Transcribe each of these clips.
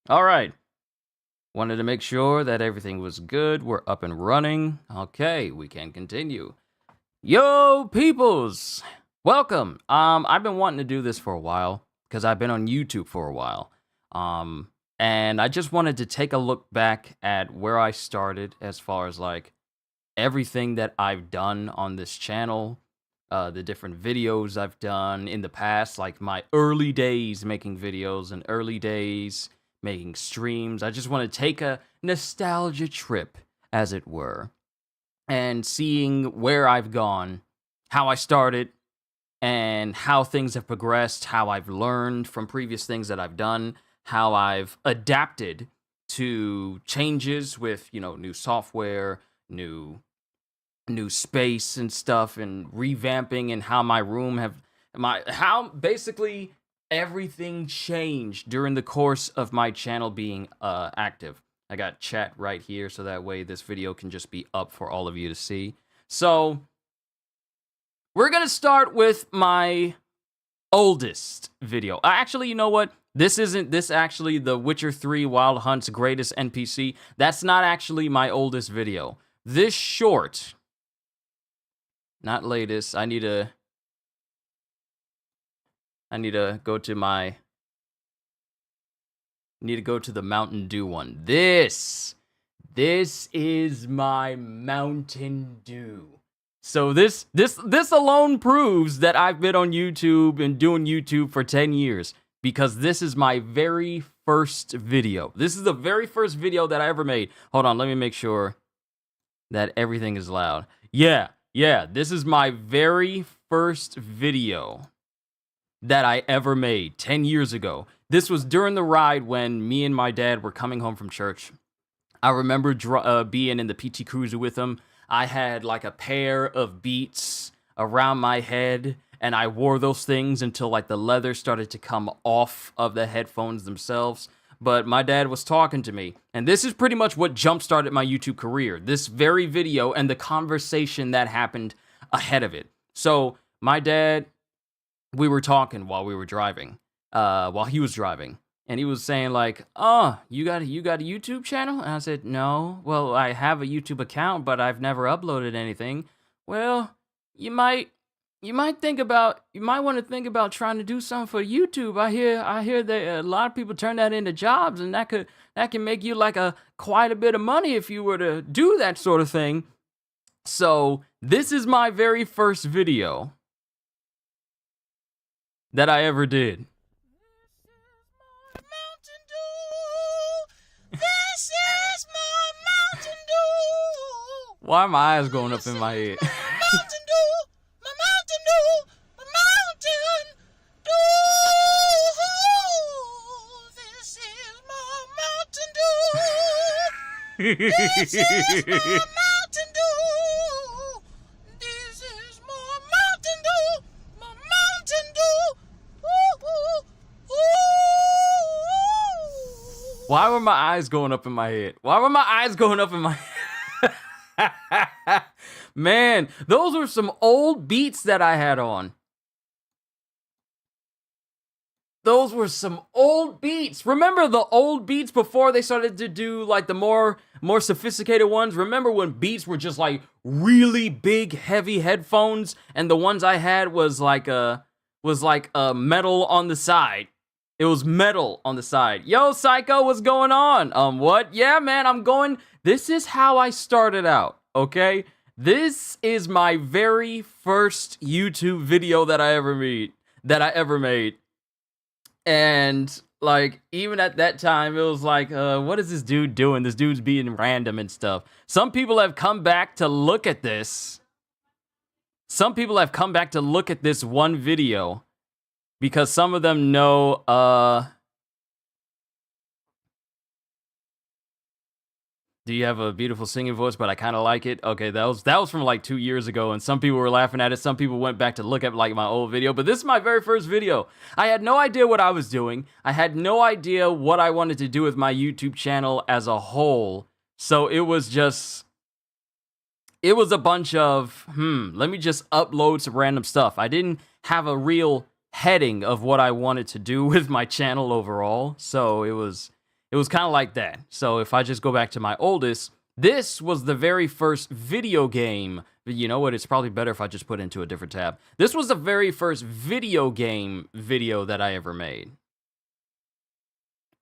All right. Wanted to make sure that everything was good. We're up and running. Okay, we can continue. Yo, peoples! Welcome. I've been wanting to do this for a while because I've been on YouTube for a while. Um, and I just wanted to take a look back at where I started as far as like everything that I've done on this channel, the different videos I've done in the past, like my early days making videos and early days making streams. I just want to take a nostalgia trip, as it were, and seeing where I've gone, how I started, and how things have progressed, how I've learned from previous things that I've done, how I've adapted to changes with, new software, new space and stuff, and revamping, and how my room have how basically everything changed during the course of my channel being active. I got chat right here so that way this video can just be up for all of you to see. So we're gonna start with my oldest video. Actually, you know what? This isn't actually the Witcher 3 Wild Hunt's greatest NPC. That's not actually my oldest video. This short, not latest. I need to go to my the Mountain Dew one. This is my Mountain Dew. So this alone proves that I've been on YouTube and doing YouTube for 10 years, because this is my very first video. This is the very first video that I ever made. Hold on, let me make sure that everything is loud. Yeah, this is my very first video that I ever made 10 years ago. This was during the ride when me and my dad were coming home from church. I remember being in the PT Cruiser with him. I had like a pair of Beats around my head, and I wore those things until like the leather started to come off of the headphones themselves. But my dad was talking to me, and this is pretty much what jump-started my YouTube career. This very video and the conversation that happened ahead of it. So my dad, we were talking while we were driving, while he was driving. And he was saying like, "Oh, you got a YouTube channel?" And I said, "No. Well, I have a YouTube account, but I've never uploaded anything." "Well, you might want to think about trying to do something for YouTube. I hear that a lot of people turn that into jobs, and that can make you like quite a bit of money if you were to do that sort of thing." So, this is my very first video that I ever did. Why are my eyes going up in my head? Mountain Dew, my Mountain Dew, my Mountain Dew. This is my Mountain Dew. This is my Mountain Dew. This is my Mountain Dew, my Mountain Dew. Why were my eyes going up in my head? Why were my eyes going up in my head? Man, those were some old beats that I had on. Those were some old beats. Remember the old beats before they started to do like the more sophisticated ones? Remember when beats were just like really big, heavy headphones, and the ones I had was like a metal on the side. It was metal on the side. Yo, Psycho, what's going on? What? Yeah, man, this is how I started out, okay? This is my very first YouTube video that I ever made. And like, even at that time, it was like, what is this dude doing? This dude's being random and stuff. Some people have come back to look at this. Some people have come back to look at this one video, because some of them know, do you have a beautiful singing voice, but I kind of like it? Okay, that was from like 2 years ago, and some people were laughing at it. Some people went back to look at like my old video, but this is my very first video. I had no idea what I was doing. I had no idea what I wanted to do with my YouTube channel as a whole. So it was a bunch of, let me just upload some random stuff. I didn't have a real heading of what I wanted to do with my channel overall. So it was It was kind of like that. So if I just go back to my oldest, this was the very first video game. You know what? It's probably better if I just put it into a different tab. This was the very first video game video that I ever made.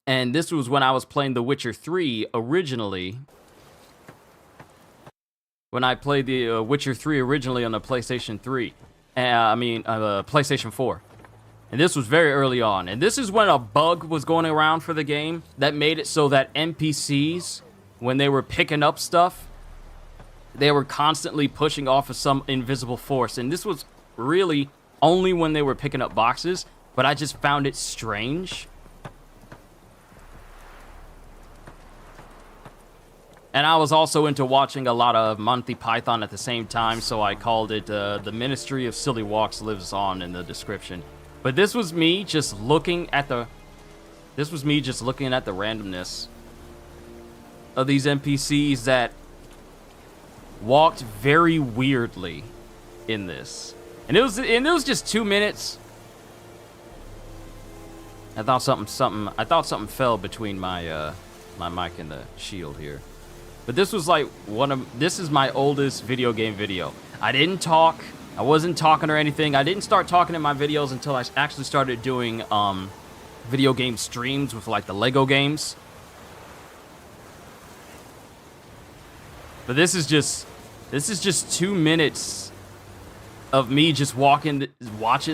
And this was when I was playing The Witcher 3 originally. When I played the Witcher 3 originally on the PlayStation 3. PlayStation 4. And this was very early on. And this is when a bug was going around for the game that made it so that NPCs, when they were picking up stuff, they were constantly pushing off of some invisible force. And this was really only when they were picking up boxes, but I just found it strange. And I was also into watching a lot of Monty Python at the same time, so I called it The Ministry of Silly Walks Lives On in the description. But this was me just looking at the randomness of these NPCs that walked very weirdly in this. And it was just 2 minutes. I thought something fell between my my mic and the shield here. But this was like this is my oldest video game video. I didn't talk. I wasn't talking or anything. I didn't start talking in my videos until I actually started doing video game streams with like the Lego games. But this is just 2 minutes of me just watching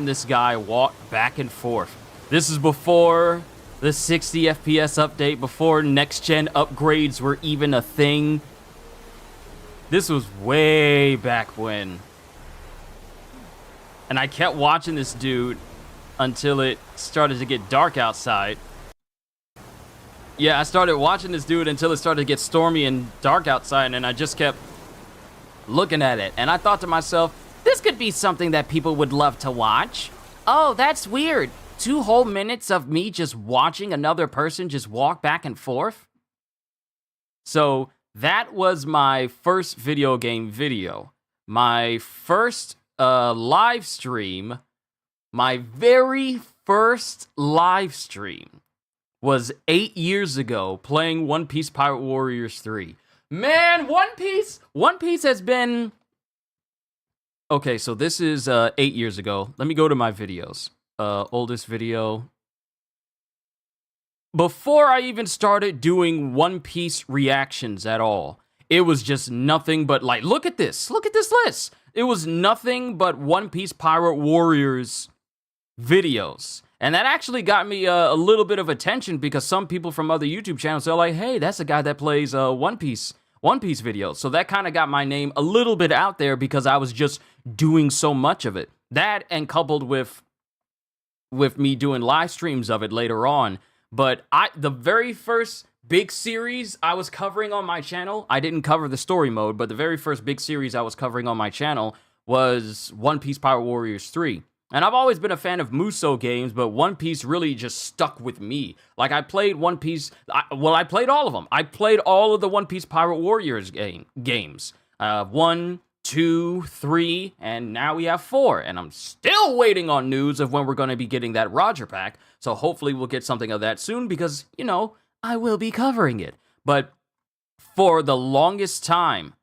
this guy walk back and forth. This is before the 60 FPS update, before next-gen upgrades were even a thing. This was way back when. And I kept watching this dude until it started to get dark outside. Yeah, I started watching this dude until it started to get stormy and dark outside, and I just kept looking at it. And I thought to myself, this could be something that people would love to watch. Oh, that's weird. 2 whole minutes of me just watching another person just walk back and forth. So that was my first video game video. My first live stream, my very first live stream was 8 years ago playing One Piece Pirate Warriors 3. Man, One Piece has been... Okay, so this is 8 years ago. Let me go to my videos. Oldest video. Before I even started doing One Piece reactions at all, it was just nothing but like, look at this list. It was nothing but One Piece Pirate Warriors videos. And that actually got me a little bit of attention because some people from other YouTube channels are like, hey, that's a guy that plays One Piece videos. So that kind of got my name a little bit out there because I was just doing so much of it. That and coupled with me doing live streams of it later on. But the very first big series I was covering on my channel, I didn't cover the story mode, but the very first big series I was covering on my channel was One Piece Pirate Warriors 3. And I've always been a fan of Musou games, but One Piece really just stuck with me. Like, I played One Piece... I played all of them. I played all of the One Piece Pirate Warriors games. 1, 2, 3, and now we have 4. And I'm still waiting on news of when we're going to be getting that Roger pack. So hopefully we'll get something of that soon because, you know, I will be covering it. But for the longest time,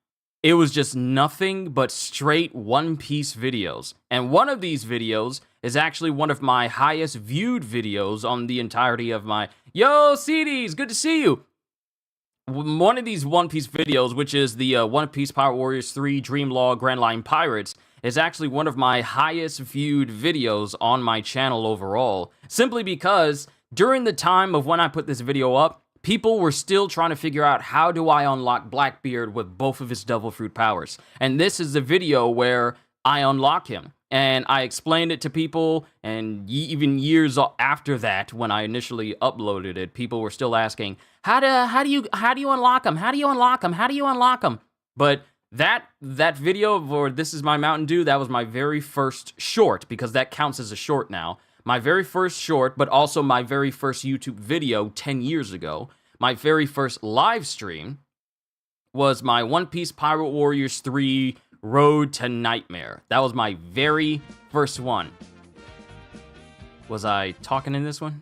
it was just nothing but straight One Piece videos. And one of these videos is actually one of my highest viewed videos on the entirety of my... Yo, CDs, good to see you! One of these One Piece videos, which is the One Piece Pirate Warriors 3 Dreamlaw Grand Line Pirates, is actually one of my highest viewed videos on my channel overall. Simply because during the time of when I put this video up, people were still trying to figure out how do I unlock Blackbeard with both of his Devil Fruit powers. And this is the video where I unlock him. And I explained it to people, and even years after that, when I initially uploaded it, people were still asking, how do you unlock him? How do you unlock him? How do you unlock him? But that video for This Is My Mountain Dew, that was my very first short, because that counts as a short now. My very first short, but also my very first YouTube video 10 years ago. My very first live stream was my One Piece Pirate Warriors 3 Road to Nightmare. That was my very first one. Was I talking in this one?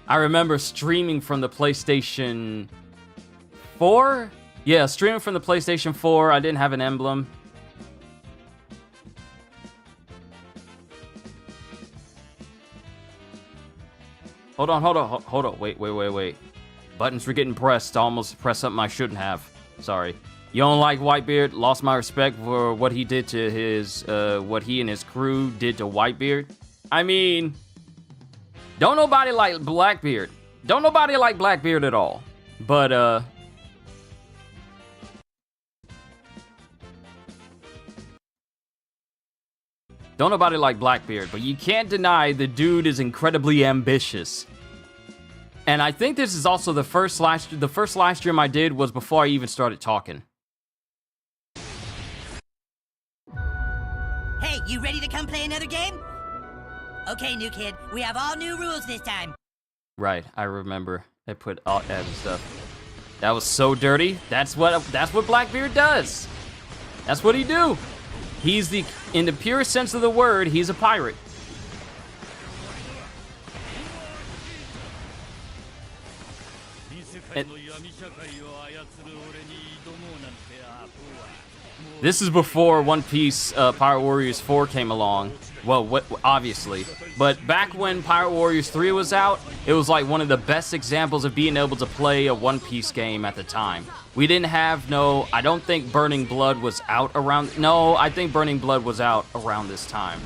I remember streaming from the PlayStation 4? Yeah, streaming from the PlayStation 4. I didn't have an emblem. Hold on. Wait. Buttons were getting pressed. I almost pressed something I shouldn't have. Sorry. You don't like Whitebeard? Lost my respect for what he did to his, what he and his crew did to Whitebeard. I mean, don't nobody like Blackbeard. Don't nobody like Blackbeard at all. But, don't nobody like Blackbeard, but you can't deny the dude is incredibly ambitious. And I think this is also the first live stream I did was before I even started talking. Hey, you ready to come play another game? Okay, new kid, we have all new rules this time. Right, I remember. They put all that stuff. That was so dirty. That's what Blackbeard does. That's what he do. He's in the purest sense of the word, he's a pirate. This is before One Piece Pirate Warriors 4 came along. Well, obviously. But back when Pirate Warriors 3 was out, it was like one of the best examples of being able to play a One Piece game at the time. We didn't have I don't think Burning Blood was out around, no, I think Burning Blood was out around this time.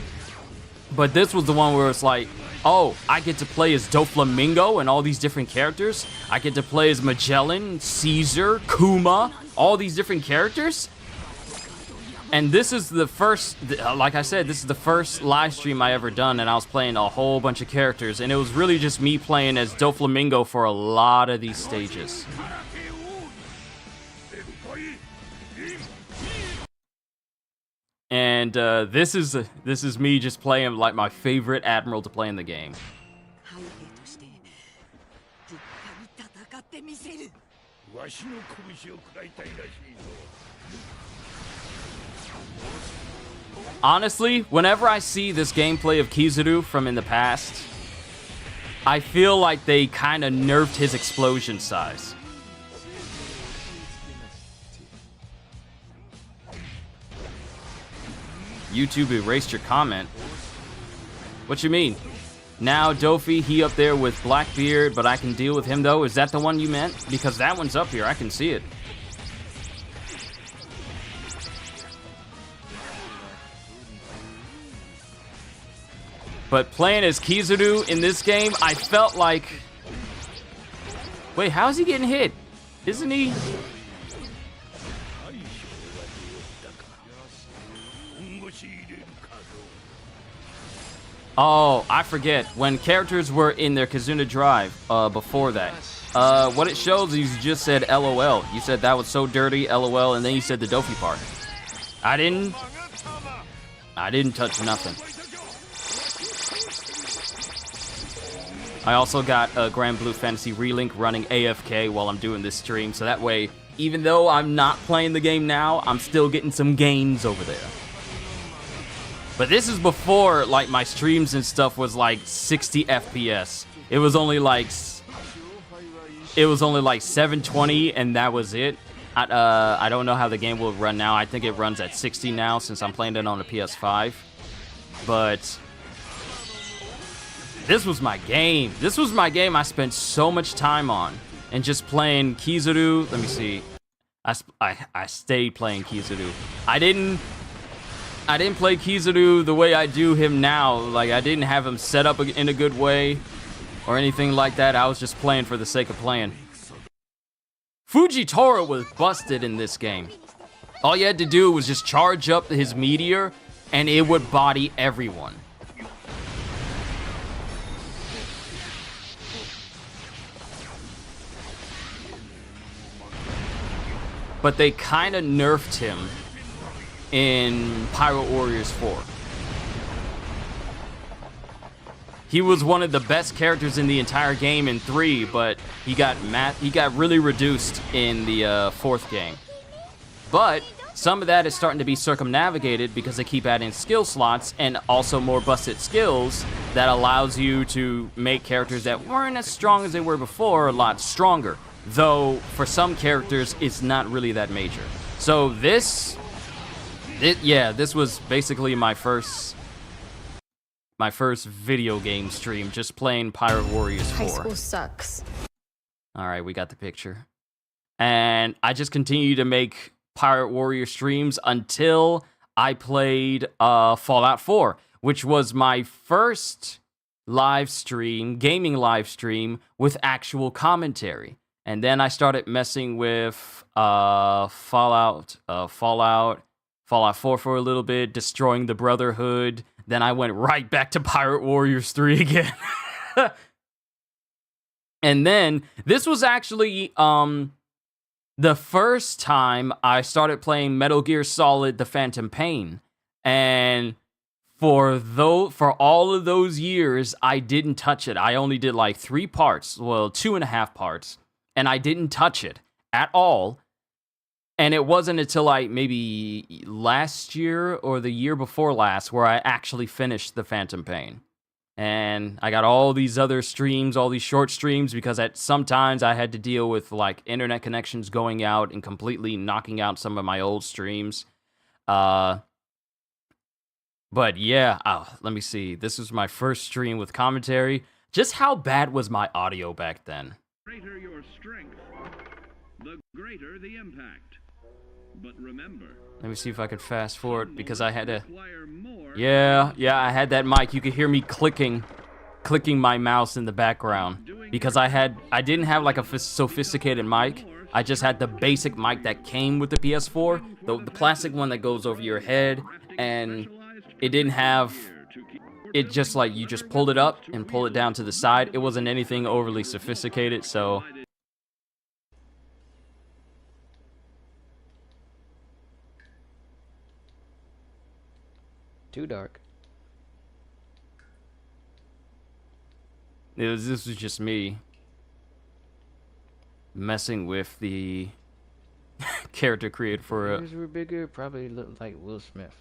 But this was the one where it's like, oh, I get to play as Doflamingo and all these different characters. I get to play as Magellan, Caesar, Kuma, all these different characters. And this is the first, like I said, this is the first live stream I ever done, and I was playing a whole bunch of characters, and it was really just me playing as Doflamingo for a lot of these stages. And this is me just playing like my favorite admiral to play in the game. Honestly, whenever I see this gameplay of Kizaru from in the past, I feel like they kind of nerfed his explosion size. YouTube erased your comment. What you mean? Now Dofi, he up there with Blackbeard, but I can deal with him though. Is that the one you meant? Because that one's up here, I can see it. But playing as Kizaru in this game, I felt like... Wait, how's he getting hit? Isn't he... Oh, I forget. When characters were in their Kizuna Drive, before that, what it shows is you just said LOL. You said that was so dirty, LOL, and then you said the Dofi part. I didn't touch nothing. I also got a Grand Blue Fantasy Relink running AFK while I'm doing this stream, so that way, even though I'm not playing the game now, I'm still getting some gains over there. But this is before, like, my streams and stuff was like 60 FPS. It was only like 720, and that was it. I don't know how the game will run now. I think it runs at 60 now since I'm playing it on the PS5. But this was my game. This was my game I spent so much time on. And just playing Kizaru. Let me see. I stayed playing Kizaru. I didn't play Kizaru the way I do him now. Like, I didn't have him set up in a good way or anything like that. I was just playing for the sake of playing. Fujitora was busted in this game. All you had to do was just charge up his meteor and it would body everyone. But they kind of nerfed him in Pirate Warriors 4. He was one of the best characters in the entire game in 3, but he got really reduced in the 4th game. But some of that is starting to be circumnavigated because they keep adding skill slots and also more busted skills that allows you to make characters that weren't as strong as they were before a lot stronger. Though, for some characters, it's not really that major. So this was basically my first video game stream, just playing Pirate Warriors 4. High school sucks. All right, we got the picture. And I just continued to make Pirate Warrior streams until I played Fallout 4, which was my first gaming live stream with actual commentary. And then I started messing with Fallout 4 for a little bit, destroying the Brotherhood. Then I went right back to Pirate Warriors 3 again. And then this was actually the first time I started playing Metal Gear Solid: The Phantom Pain. And for all of those years, I didn't touch it. I only did like 3 parts, well, 2.5 parts. And I didn't touch it at all. And it wasn't until like maybe last year or the year before last where I actually finished The Phantom Pain. And I got all these other streams, all these short streams, because sometimes I had to deal with like internet connections going out and completely knocking out some of my old streams. But yeah, let me see. This was my first stream with commentary. Just how bad was my audio back then? The greater your strength, the greater the impact. But remember, let me see if I could fast forward because I had to. Yeah, I had that mic. You could hear me clicking my mouse in the background because I didn't have like a sophisticated mic. I just had the basic mic that came with the PS4, the plastic one that goes over your head, and it didn't have. It just like you just pulled it up and pull it down to the side. It wasn't anything overly sophisticated, so. Too dark. This was just me messing with the character created for If were bigger, probably looked like Will Smith.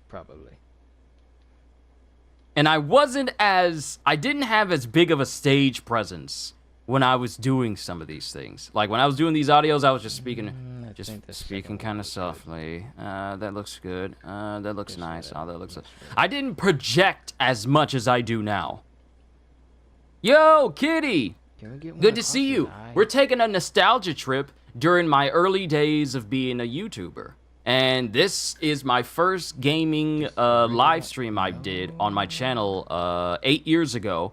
Probably. And I didn't have as big of a stage presence when I was doing some of these things. Like when I was doing these audios, I was just speaking kind of softly. That looks good. That looks nice. Oh, that looks. I didn't project as much as I do now. Yo, Kitty. Good to see you. We're taking a nostalgia trip during my early days of being a YouTuber. And this is my first gaming live stream I did on my channel 8 years ago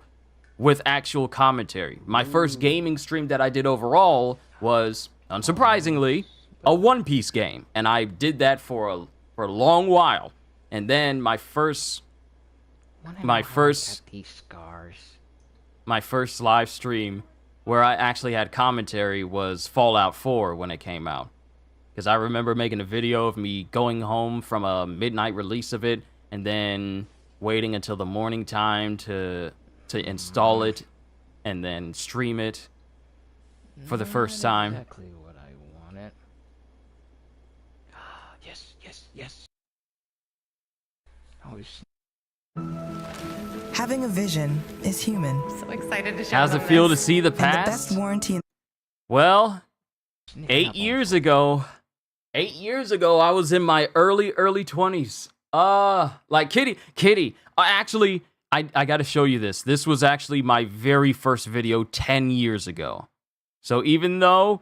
with actual commentary. My first gaming stream that I did overall was, unsurprisingly, a One Piece game. And I did that for a long while. And then my first live stream where I actually had commentary was Fallout 4 when it came out. Because I remember making a video of me going home from a midnight release of it and then waiting until the morning time to install it and then stream it for the first time. Exactly what I wanted. Yes. Having a vision is human. So excited to show How's it feel to see the And the past? best warranty. Well, 8 years ago, I was in my early 20s. Like Kitty, actually, I gotta show you this. This was actually my very first video 10 years ago. So even though,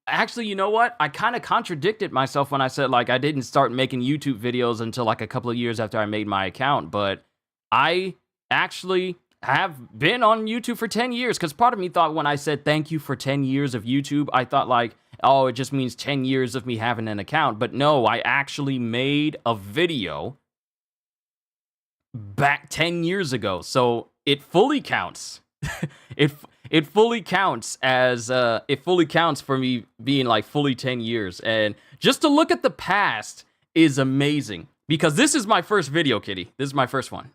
actually, you know what? I kind of contradicted myself when I said, like, I didn't start making YouTube videos until, like, a couple of years after I made my account. But I actually have been on YouTube for 10 years. Because part of me thought when I said thank you for 10 years of YouTube, I thought, like, oh, it just means 10 years of me having an account. But no, I actually made a video back 10 years ago. So it fully counts. It fully counts as it fully counts for me being like fully 10 years. And just to look at the past is amazing because this is my first video, Kitty. This is my first one.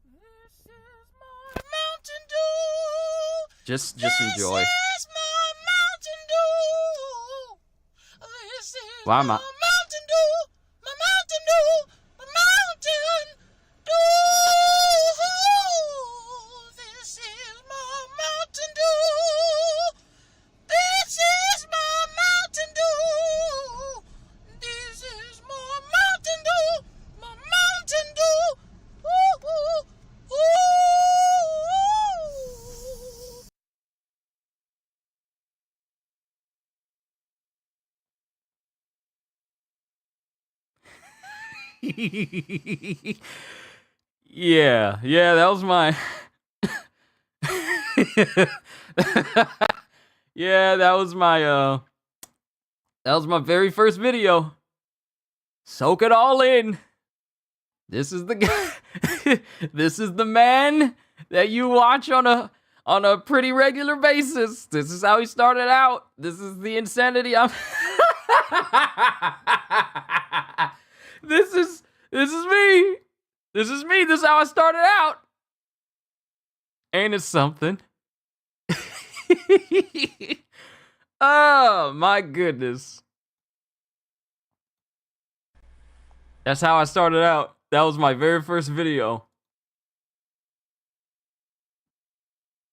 This is my Mountain Dew. Just enjoy. This is my Mountain Dew. Why am I? Mountain Dew, my Mountain Dew, my Mountain Dew. This is my Mountain Dew. This is my Mountain Dew. This is my Mountain Dew, my Mountain Dew. Ooh, ooh, ooh. Yeah, that was my. Yeah, that was my very first video. Soak it all in. This is the guy. This is the man that you watch on a pretty regular basis. This is how he started out. This is the insanity I'm This is me. This is me. This is how I started out. Ain't it something? Oh, my goodness. That's how I started out. That was my very first video.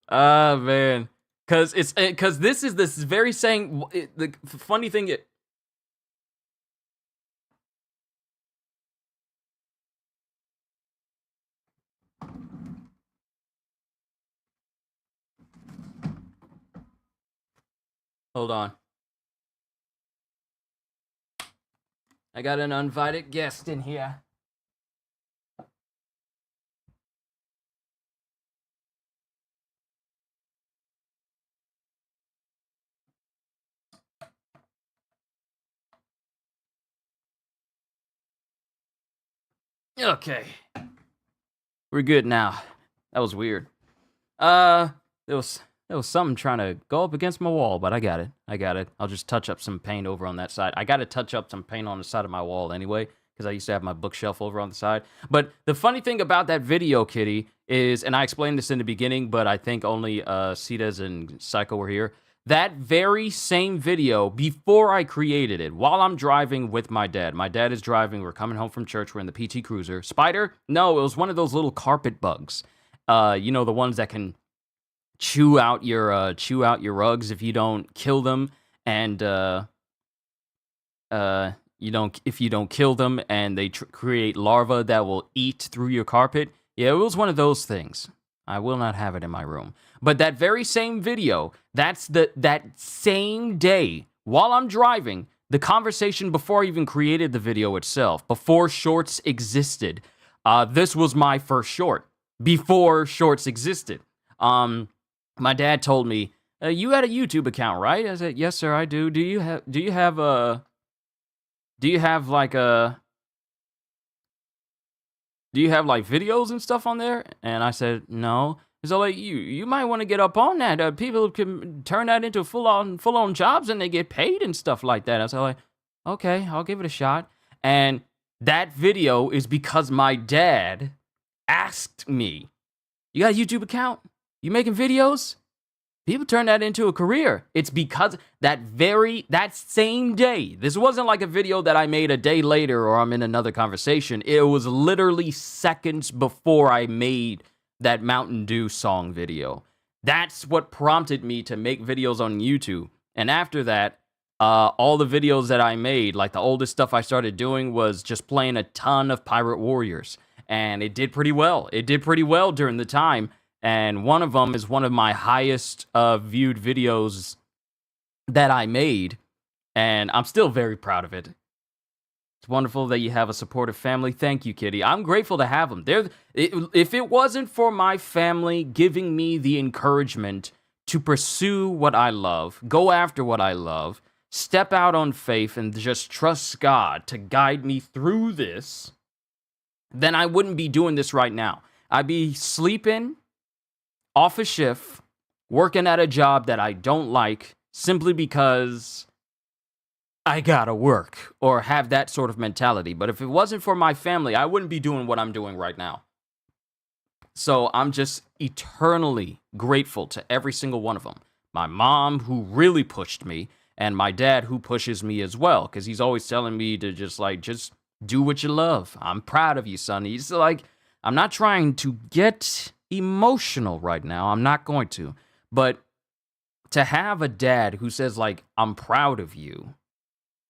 Ah, man. Cause this is this very saying. The funny thing. Hold on. I got an uninvited guest in here. Okay. We're good now. That was weird. There was something trying to go up against my wall, but I got it. I'll just touch up some paint over on that side. I got to touch up some paint on the side of my wall anyway, because I used to have my bookshelf over on the side. But the funny thing about that video, Kitty, is, and I explained this in the beginning, but I think only Cetas and Psycho were here. That very same video, before I created it, while I'm driving with my dad is driving, we're coming home from church, we're in the PT Cruiser. Spider? No, it was one of those little carpet bugs. You know, the ones that can chew out your rugs if you don't kill them, and if you don't kill them, and they create larvae that will eat through your carpet. Yeah, it was one of those things. I will not have it in my room. But that very same video, that same day, while I'm driving, the conversation before I even created the video itself, before Shorts existed, this was my first short, before Shorts existed. My dad told me, you had a YouTube account, right? I said, yes, sir, I do. Do you have like videos and stuff on there? And I said, no. So like, you might want to get up on that. People can turn that into full on jobs, and they get paid and stuff like that. I was like, okay, I'll give it a shot. And that video is because my dad asked me, you got a YouTube account? You making videos? People turn that into a career. It's because that same day, this wasn't like a video that I made a day later or I'm in another conversation. It was literally seconds before I made that Mountain Dew song video. That's what prompted me to make videos on YouTube. And after that, all the videos that I made, like the oldest stuff I started doing was just playing a ton of Pirate Warriors. And it did pretty well. It did pretty well during the time. And one of them is one of my highest viewed videos that I made. And I'm still very proud of it. It's wonderful that you have a supportive family. Thank you, Kitty. I'm grateful to have them. If it wasn't for my family giving me the encouragement to pursue what I love, go after what I love, step out on faith, and just trust God to guide me through this, then I wouldn't be doing this right now. I'd be sleeping off a shift, working at a job that I don't like, simply because I gotta work, or have that sort of mentality. But if it wasn't for my family, I wouldn't be doing what I'm doing right now. So I'm just eternally grateful to every single one of them. My mom, who really pushed me, and my dad, who pushes me as well, because he's always telling me to just do what you love. I'm proud of you, son. He's like, I'm not trying to get emotional right now. I'm not going to. But to have a dad who says, like, I'm proud of you,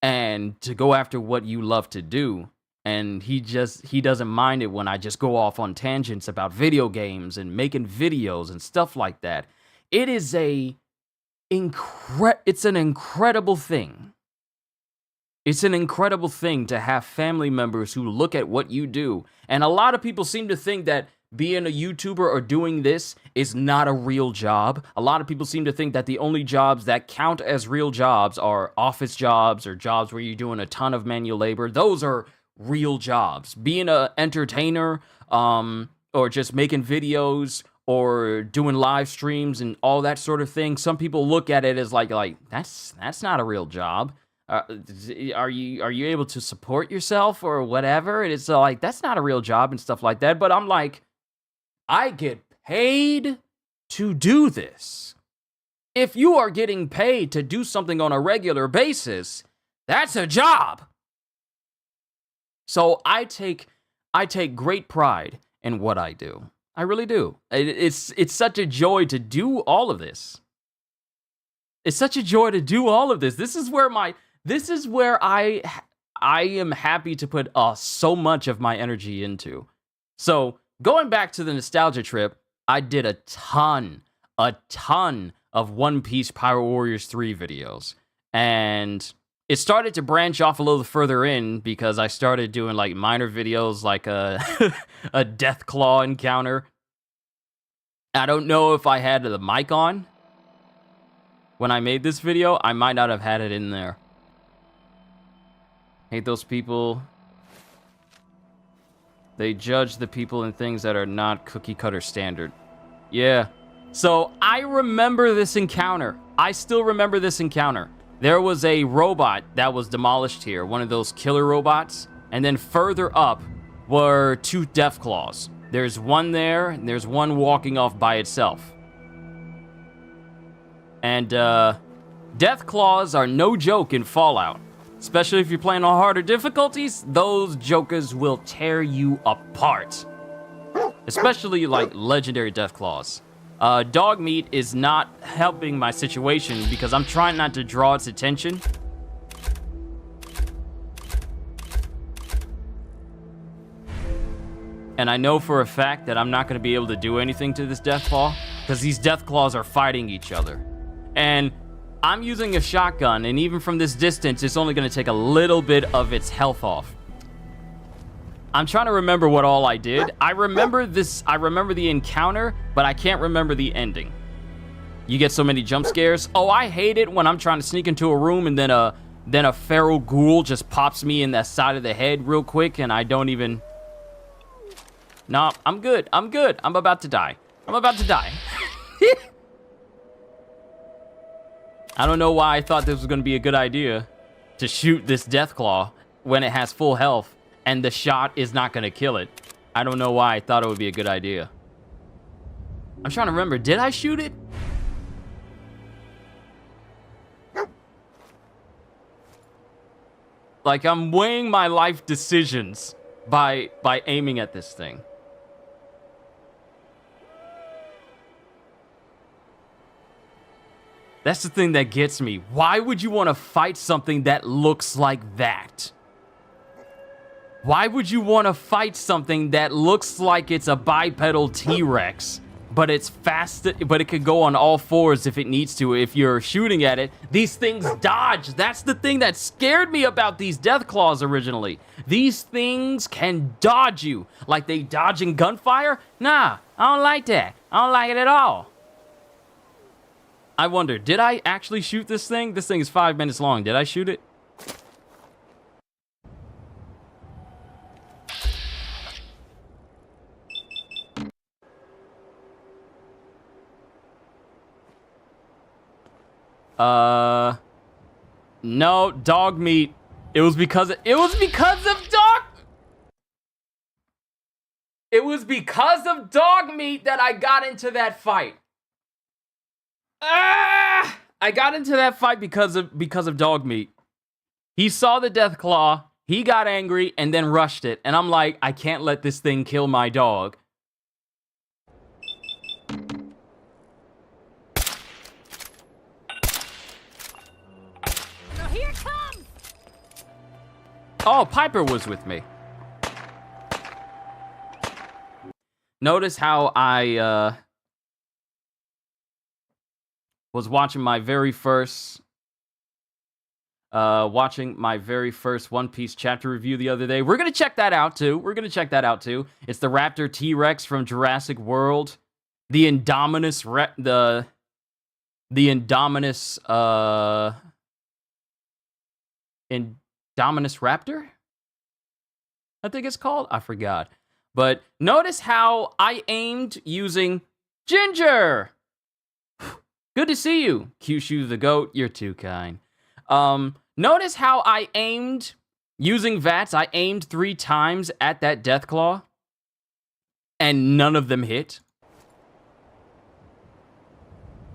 and to go after what you love to do, and he doesn't mind it when I just go off on tangents about video games and making videos and stuff like that. It is it's an incredible thing. It's an incredible thing to have family members who look at what you do. And a lot of people seem to think that being a YouTuber or doing this is not a real job. A lot of people seem to think that the only jobs that count as real jobs are office jobs or jobs where you're doing a ton of manual labor. Those are real jobs. Being an entertainer, or just making videos or doing live streams and all that sort of thing, some people look at it as like that's not a real job. Are you able to support yourself or whatever? And it's like, that's not a real job and stuff like that. But I'm like, I get paid to do this. If you are getting paid to do something on a regular basis, that's a job. So I take great pride in what I do. I really do. It's such a joy to do all of this. It's such a joy to do all of this. This is where I am happy to put so much of my energy into. So going back to the nostalgia trip, I did a ton of One Piece Pirate Warriors 3 videos. And it started to branch off a little further in because I started doing like minor videos like a Deathclaw encounter. I don't know if I had the mic on when I made this video. I might not have had it in there. Hate those people. They judge the people in things that are not cookie cutter standard. Yeah. So I remember this encounter. I still remember this encounter. There was a robot that was demolished here, one of those killer robots. And then further up were 2 Deathclaws. There's one there, and there's one walking off by itself. And Deathclaws are no joke in Fallout. Especially if you're playing on harder difficulties, those jokers will tear you apart. Especially like legendary Deathclaws. Dog meat is not helping my situation because I'm trying not to draw its attention. And I know for a fact that I'm not going to be able to do anything to this Deathclaw because these Deathclaws are fighting each other. And I'm using a shotgun, and even from this distance, it's only going to take a little bit of its health off. I'm trying to remember what all I did. I remember the encounter, but I can't remember the ending. You get so many jump scares. Oh, I hate it when I'm trying to sneak into a room and then a feral ghoul just pops me in the side of the head real quick, and I don't even... No, I'm good. I'm about to die. I don't know why I thought this was going to be a good idea to shoot this Deathclaw when it has full health and the shot is not going to kill it. I don't know why I thought it would be a good idea. I'm trying to remember. Did I shoot it? Like, I'm weighing my life decisions by aiming at this thing. That's the thing that gets me. Why would you want to fight something that looks like that? Why would you want to fight something that looks like it's a bipedal T-Rex, but it's fast, but it could go on all fours if it needs to? If you're shooting at it, these things dodge. That's the thing that scared me about these Deathclaws originally. These things can dodge you. Like they dodge in gunfire? Nah, I don't like that. I don't like it at all. I wonder, did I actually shoot this thing? This thing is 5 minutes long. Did I shoot it? No, dog meat. It was because of dog. It was because of dog meat that I got into that fight. I got into that fight because of dog meat. He saw the death claw, he got angry, and then rushed it. And I'm like, I can't let this thing kill my dog. Here it comes! Oh, Piper was with me. Notice how I was watching my very first One Piece chapter review the other day. We're gonna check that out too. It's the Raptor T-Rex from Jurassic World, the Indominus Raptor, I think it's called. I forgot. But notice how I aimed using Ginger. Good to see you, Kyushu the goat. You're too kind. Notice how I aimed using VATS. I aimed 3 times at that Deathclaw, and none of them hit.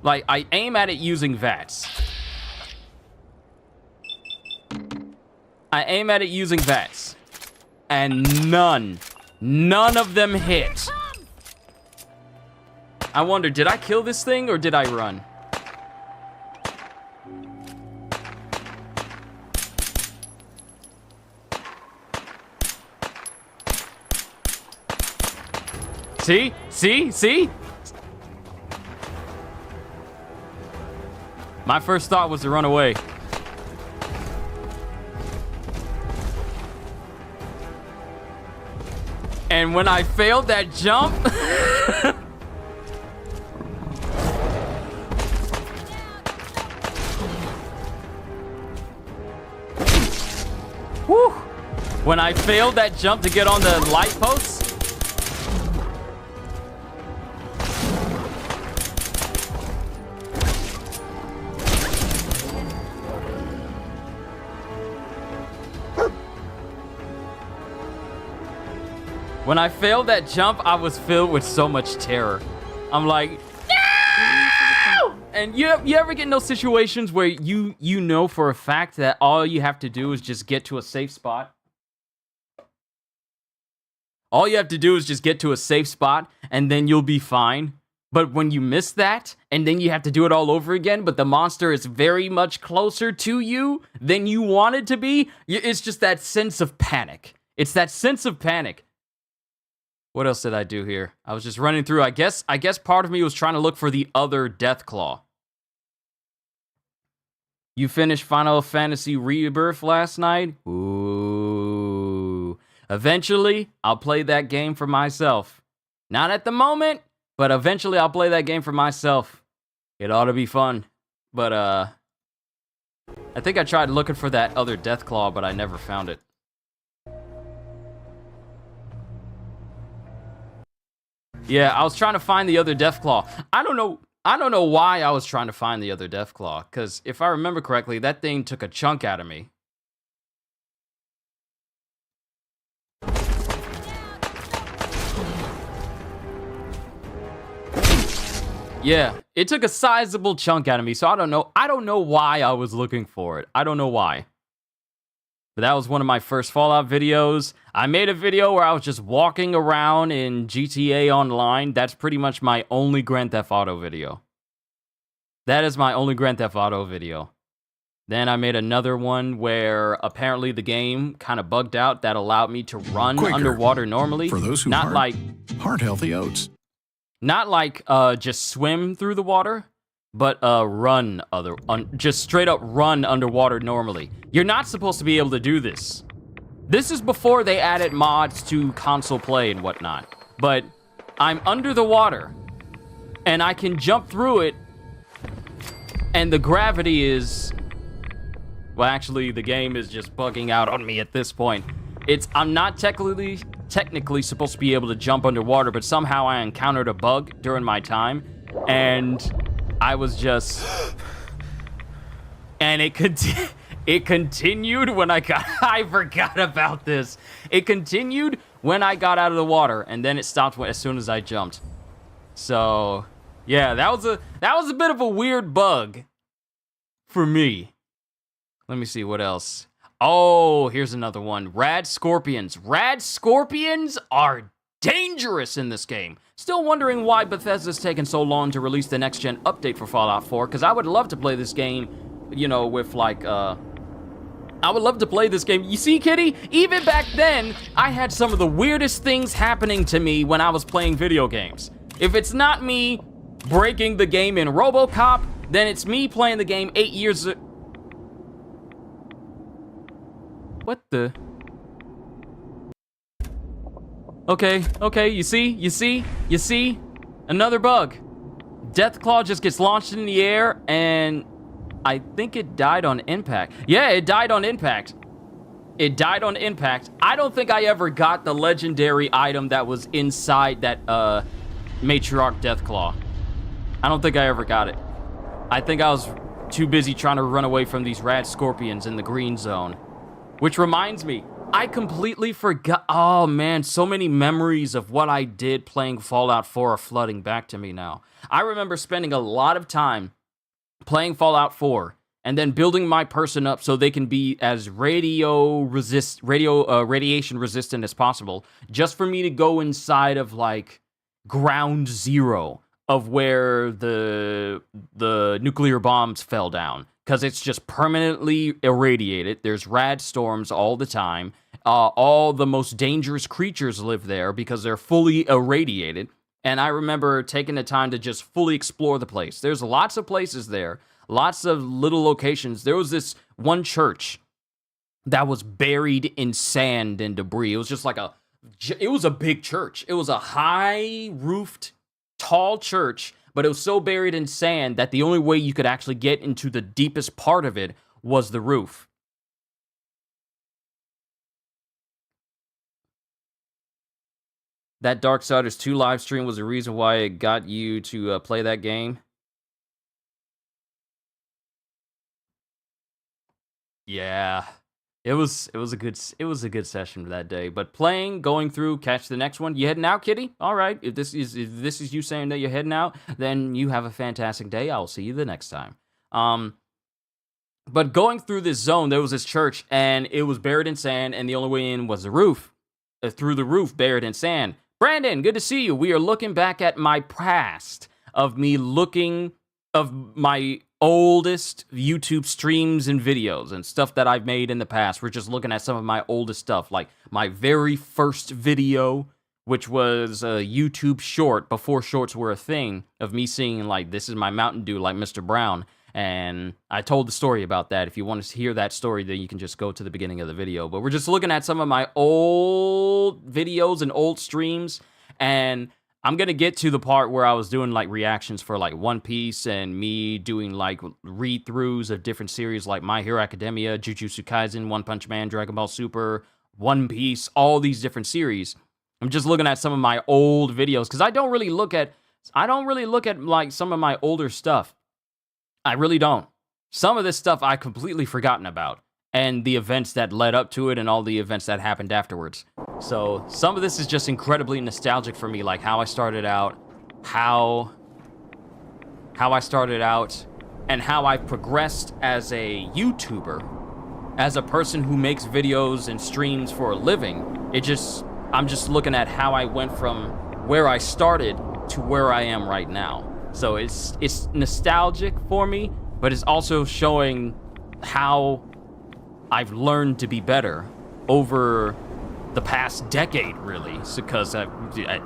Like, I aim at it using VATS. And none of them hit. I wonder, did I kill this thing or did I run? See? My first thought was to run away. And when I failed that jump... Whew. When I failed that jump to get on the light posts... When I failed that jump, I was filled with so much terror. I'm like, no! And you ever get in those situations where you know for a fact that all you have to do is just get to a safe spot? All you have to do is just get to a safe spot, and then you'll be fine. But when you miss that, and then you have to do it all over again, but the monster is very much closer to you than you want it to be, it's just that sense of panic. It's that sense of panic. What else did I do here? I was just running through. I guess part of me was trying to look for the other Deathclaw. You finished Final Fantasy Rebirth last night? Ooh. Eventually, I'll play that game for myself. Not at the moment, but eventually I'll play that game for myself. It ought to be fun. But, I think I tried looking for that other Deathclaw, but I never found it. Yeah, I was trying to find the other Deathclaw. I don't know why I was trying to find the other Deathclaw, because if I remember correctly, that thing took a chunk out of me. Yeah, it took a sizable chunk out of me, so I don't know why I was looking for it. I don't know why. But that was one of my first Fallout videos. I made a video where I was just walking around in GTA Online. That's pretty much my only Grand Theft Auto video. That is my only Grand Theft Auto video. Then I made another one where apparently the game kind of bugged out that allowed me to run Quaker, underwater normally. for those who not aren't. like Heart-healthy oats. Not like just swim through the water, but just straight up run underwater normally. You're not supposed to be able to do this. This is before they added mods to console play and whatnot. But I'm under the water, and I can jump through it, and the gravity is... Well, actually, the game is just bugging out on me at this point. I'm not technically supposed to be able to jump underwater, but somehow I encountered a bug during my time, and I was just... And it continued when I got... I forgot about this. It continued when I got out of the water, and then it stopped as soon as I jumped. So, yeah, that was a bit of a weird bug. for me. Let me see what else. Oh, here's another one. Rad Scorpions. Rad Scorpions are dangerous in this game. Still wondering why Bethesda's taken so long to release the next-gen update for Fallout 4, because I would love to play this game, you know, with like, I would love to play this game. You see, Kitty? Even back then, I had some of the weirdest things happening to me when I was playing video games. If it's not me breaking the game in RoboCop, then it's me playing the game 8 years... What the... Okay, you see? Another bug. Deathclaw just gets launched in the air, and I think it died on impact. Yeah, it died on impact. It died on impact. I don't think I ever got the legendary item that was inside that, Matriarch Deathclaw. I don't think I ever got it. I think I was too busy trying to run away from these rad scorpions in the green zone. Which reminds me, I completely forgot. Oh man, so many memories of what I did playing Fallout 4 are flooding back to me now. I remember spending a lot of time playing Fallout 4 and then building my person up so they can be as radiation resistant as possible, just for me to go inside of like ground zero of where the nuclear bombs fell down, because it's just permanently irradiated. There's rad storms all the time. All the most dangerous creatures live there because they're fully irradiated. And I remember taking the time to just fully explore the place. There's lots of places there, lots of little locations. There was this one church that was buried in sand and debris. It was just like it was a big church. It was a high-roofed, tall church, but it was so buried in sand that the only way you could actually get into the deepest part of it was the roof. That Darksiders 2 live stream was the reason why it got you to play that game. Yeah, it was a good session that day. But playing, going through, catch the next one. You heading out, Kitty? All right. If this is you saying that you're heading out, then you have a fantastic day. I'll see you the next time. But going through this zone, there was this church, and it was buried in sand, and the only way in was the roof. Through the roof, buried in sand. Brandon, good to see you. We are looking back at my past of me looking of my oldest YouTube streams and videos and stuff that I've made in the past. We're just looking at some of my oldest stuff, like my very first video, which was a YouTube short before shorts were a thing, of me singing like, "This is my Mountain Dew," like Mr. Brown. And I told the story about that. If you want to hear that story, then you can just go to the beginning of the video. But we're just looking at some of my old videos and old streams. And I'm going to get to the part where I was doing like reactions for like One Piece and me doing like read-throughs of different series like My Hero Academia, Jujutsu Kaisen, One Punch Man, Dragon Ball Super, One Piece, all these different series. I'm just looking at some of my old videos because I don't really look at like some of my older stuff. I really don't. Some of this stuff I completely forgotten about, and the events that led up to it and all the events that happened afterwards. So some of this is just incredibly nostalgic for me, like how I started out, how I started out, and how I progressed as a YouTuber, as a person who makes videos and streams for a living. I'm just looking at how I went from where I started to where I am right now. So it's nostalgic for me, but it's also showing how I've learned to be better over the past decade, really. Because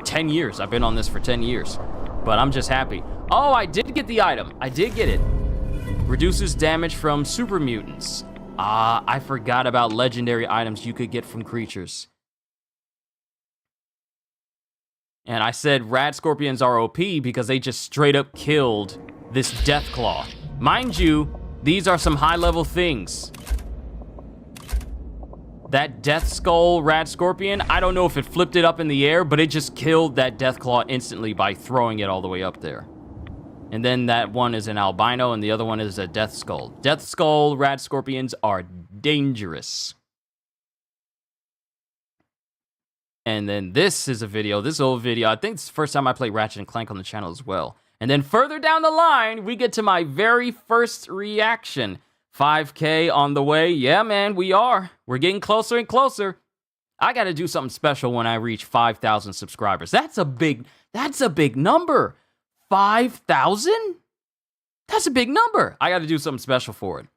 10 years, I've been on this for 10 years. But I'm just happy. Oh, I did get the item. I did get it. Reduces damage from super mutants. I forgot about legendary items you could get from creatures. And I said rad scorpions are OP because they just straight up killed this Deathclaw. Mind you, these are some high-level things. That Death Skull Rad Scorpion, I don't know if it flipped it up in the air, but it just killed that Deathclaw instantly by throwing it all the way up there. And then that one is an albino, and the other one is a Death Skull. Death Skull Rad Scorpions are dangerous. And then this is a video, this old video. I think it's the first time I played Ratchet and Clank on the channel as well. And then further down the line, we get to my very first reaction. 5K on the way. Yeah, man, we are. We're getting closer and closer. I got to do something special when I reach 5,000 subscribers. That's a big number. 5,000? That's a big number. I got to do something special for it.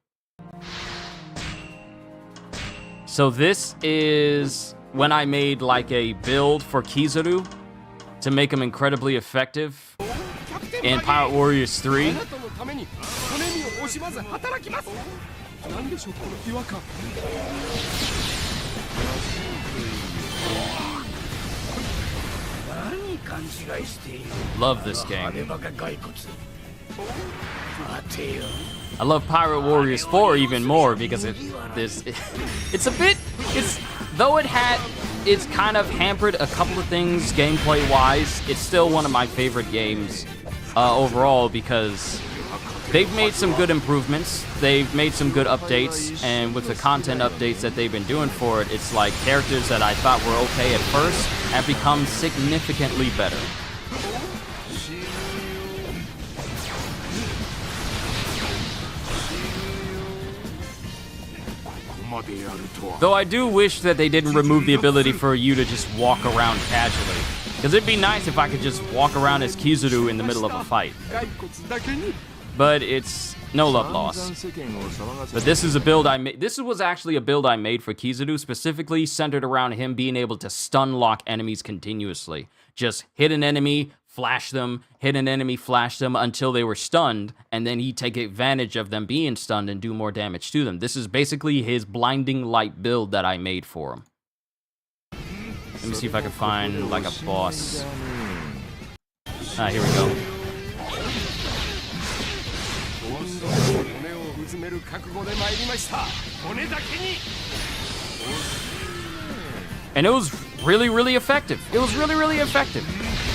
So this is when I made like a build for Kizaru to make him incredibly effective in Pirate Warriors 3. Love this game. I love Pirate Warriors 4 even more because it's kind of hampered a couple of things gameplay wise. It's still one of my favorite games overall because they've made some good improvements. They've made some good updates, and with the content updates that they've been doing for it, it's like characters that I thought were okay at first have become significantly better. Though I do wish that they didn't remove the ability for you to just walk around casually. Because it'd be nice if I could just walk around as Kizaru in the middle of a fight. But it's no love lost. But this is a build I made. This was actually a build I made for Kizaru, specifically centered around him being able to stun lock enemies continuously. Just hit an enemy, flash them, hit an enemy, flash them until they were stunned, and then he'd take advantage of them being stunned and do more damage to them. This is basically his blinding light build that I made for him. Let me see if I can find like a boss. Ah, here we go. And it was really, really effective. It was really, really effective.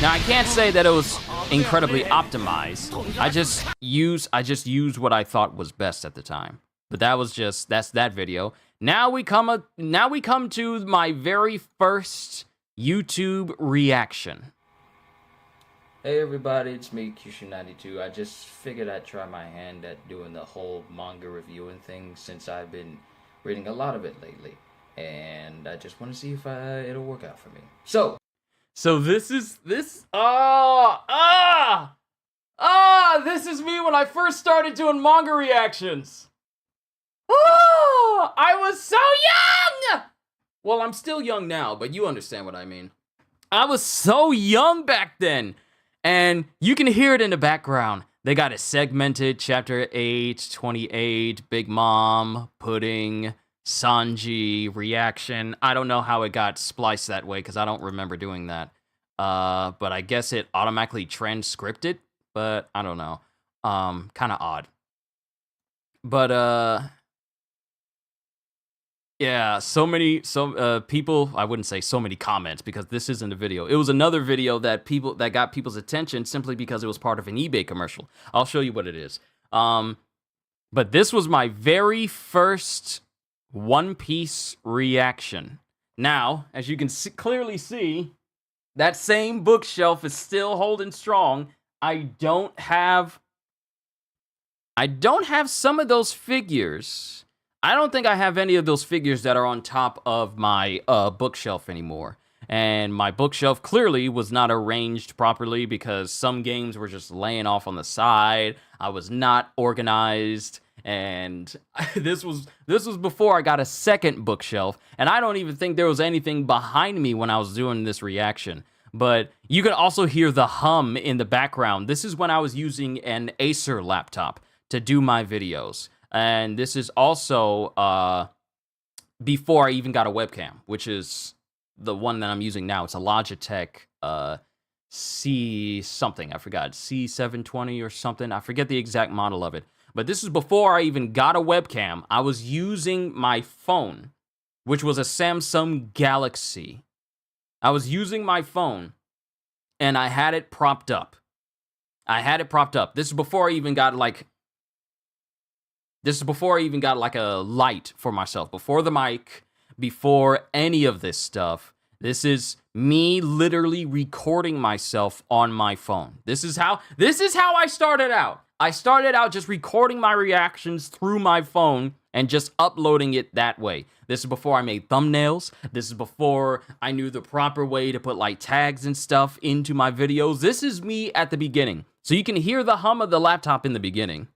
Now, I can't say that it was incredibly optimized. I just used what I thought was best at the time. But that's that video. Now we come to my very first YouTube reaction. Hey everybody, it's me, Kyushu92. I just figured I'd try my hand at doing the whole manga reviewing thing since I've been reading a lot of it lately. And I just want to see if it'll work out for me. So this is me when I first started doing manga reactions. I was so young! Well, I'm still young now, but you understand what I mean. I was so young back then. And you can hear it in the background. They got it segmented, Chapter 8, 28, Big Mom, Pudding, Sanji, Reaction. I don't know how it got spliced that way because I don't remember doing that. But I guess it automatically transcribed it, but I don't know. Kind of odd. But, yeah, people, I wouldn't say so many comments because this isn't a video. It was another video that got people's attention simply because it was part of an eBay commercial. I'll show you what it is. But this was my very first One Piece reaction. Now, as you can clearly see, that same bookshelf is still holding strong. I don't have some of those figures. I don't think I have any of those figures that are on top of my bookshelf anymore. And my bookshelf clearly was not arranged properly because some games were just laying off on the side. I was not organized. And this was before I got a second bookshelf. And I don't even think there was anything behind me when I was doing this reaction. But you could also hear the hum in the background. This is when I was using an Acer laptop to do my videos. And this is also before I even got a webcam, which is the one that I'm using now. It's a Logitech C something. I forgot. C720 or something. I forget the exact model of it. But this is before I even got a webcam. I was using my phone, which was a Samsung Galaxy. I was using my phone, and I had it propped up. This is before I even got like a light for myself, before the mic, before any of this stuff. This is me literally recording myself on my phone. This is how I started out. I started out just recording my reactions through my phone and just uploading it that way. This is before I made thumbnails. This is before I knew the proper way to put like tags and stuff into my videos. This is me at the beginning. So you can hear the hum of the laptop in the beginning.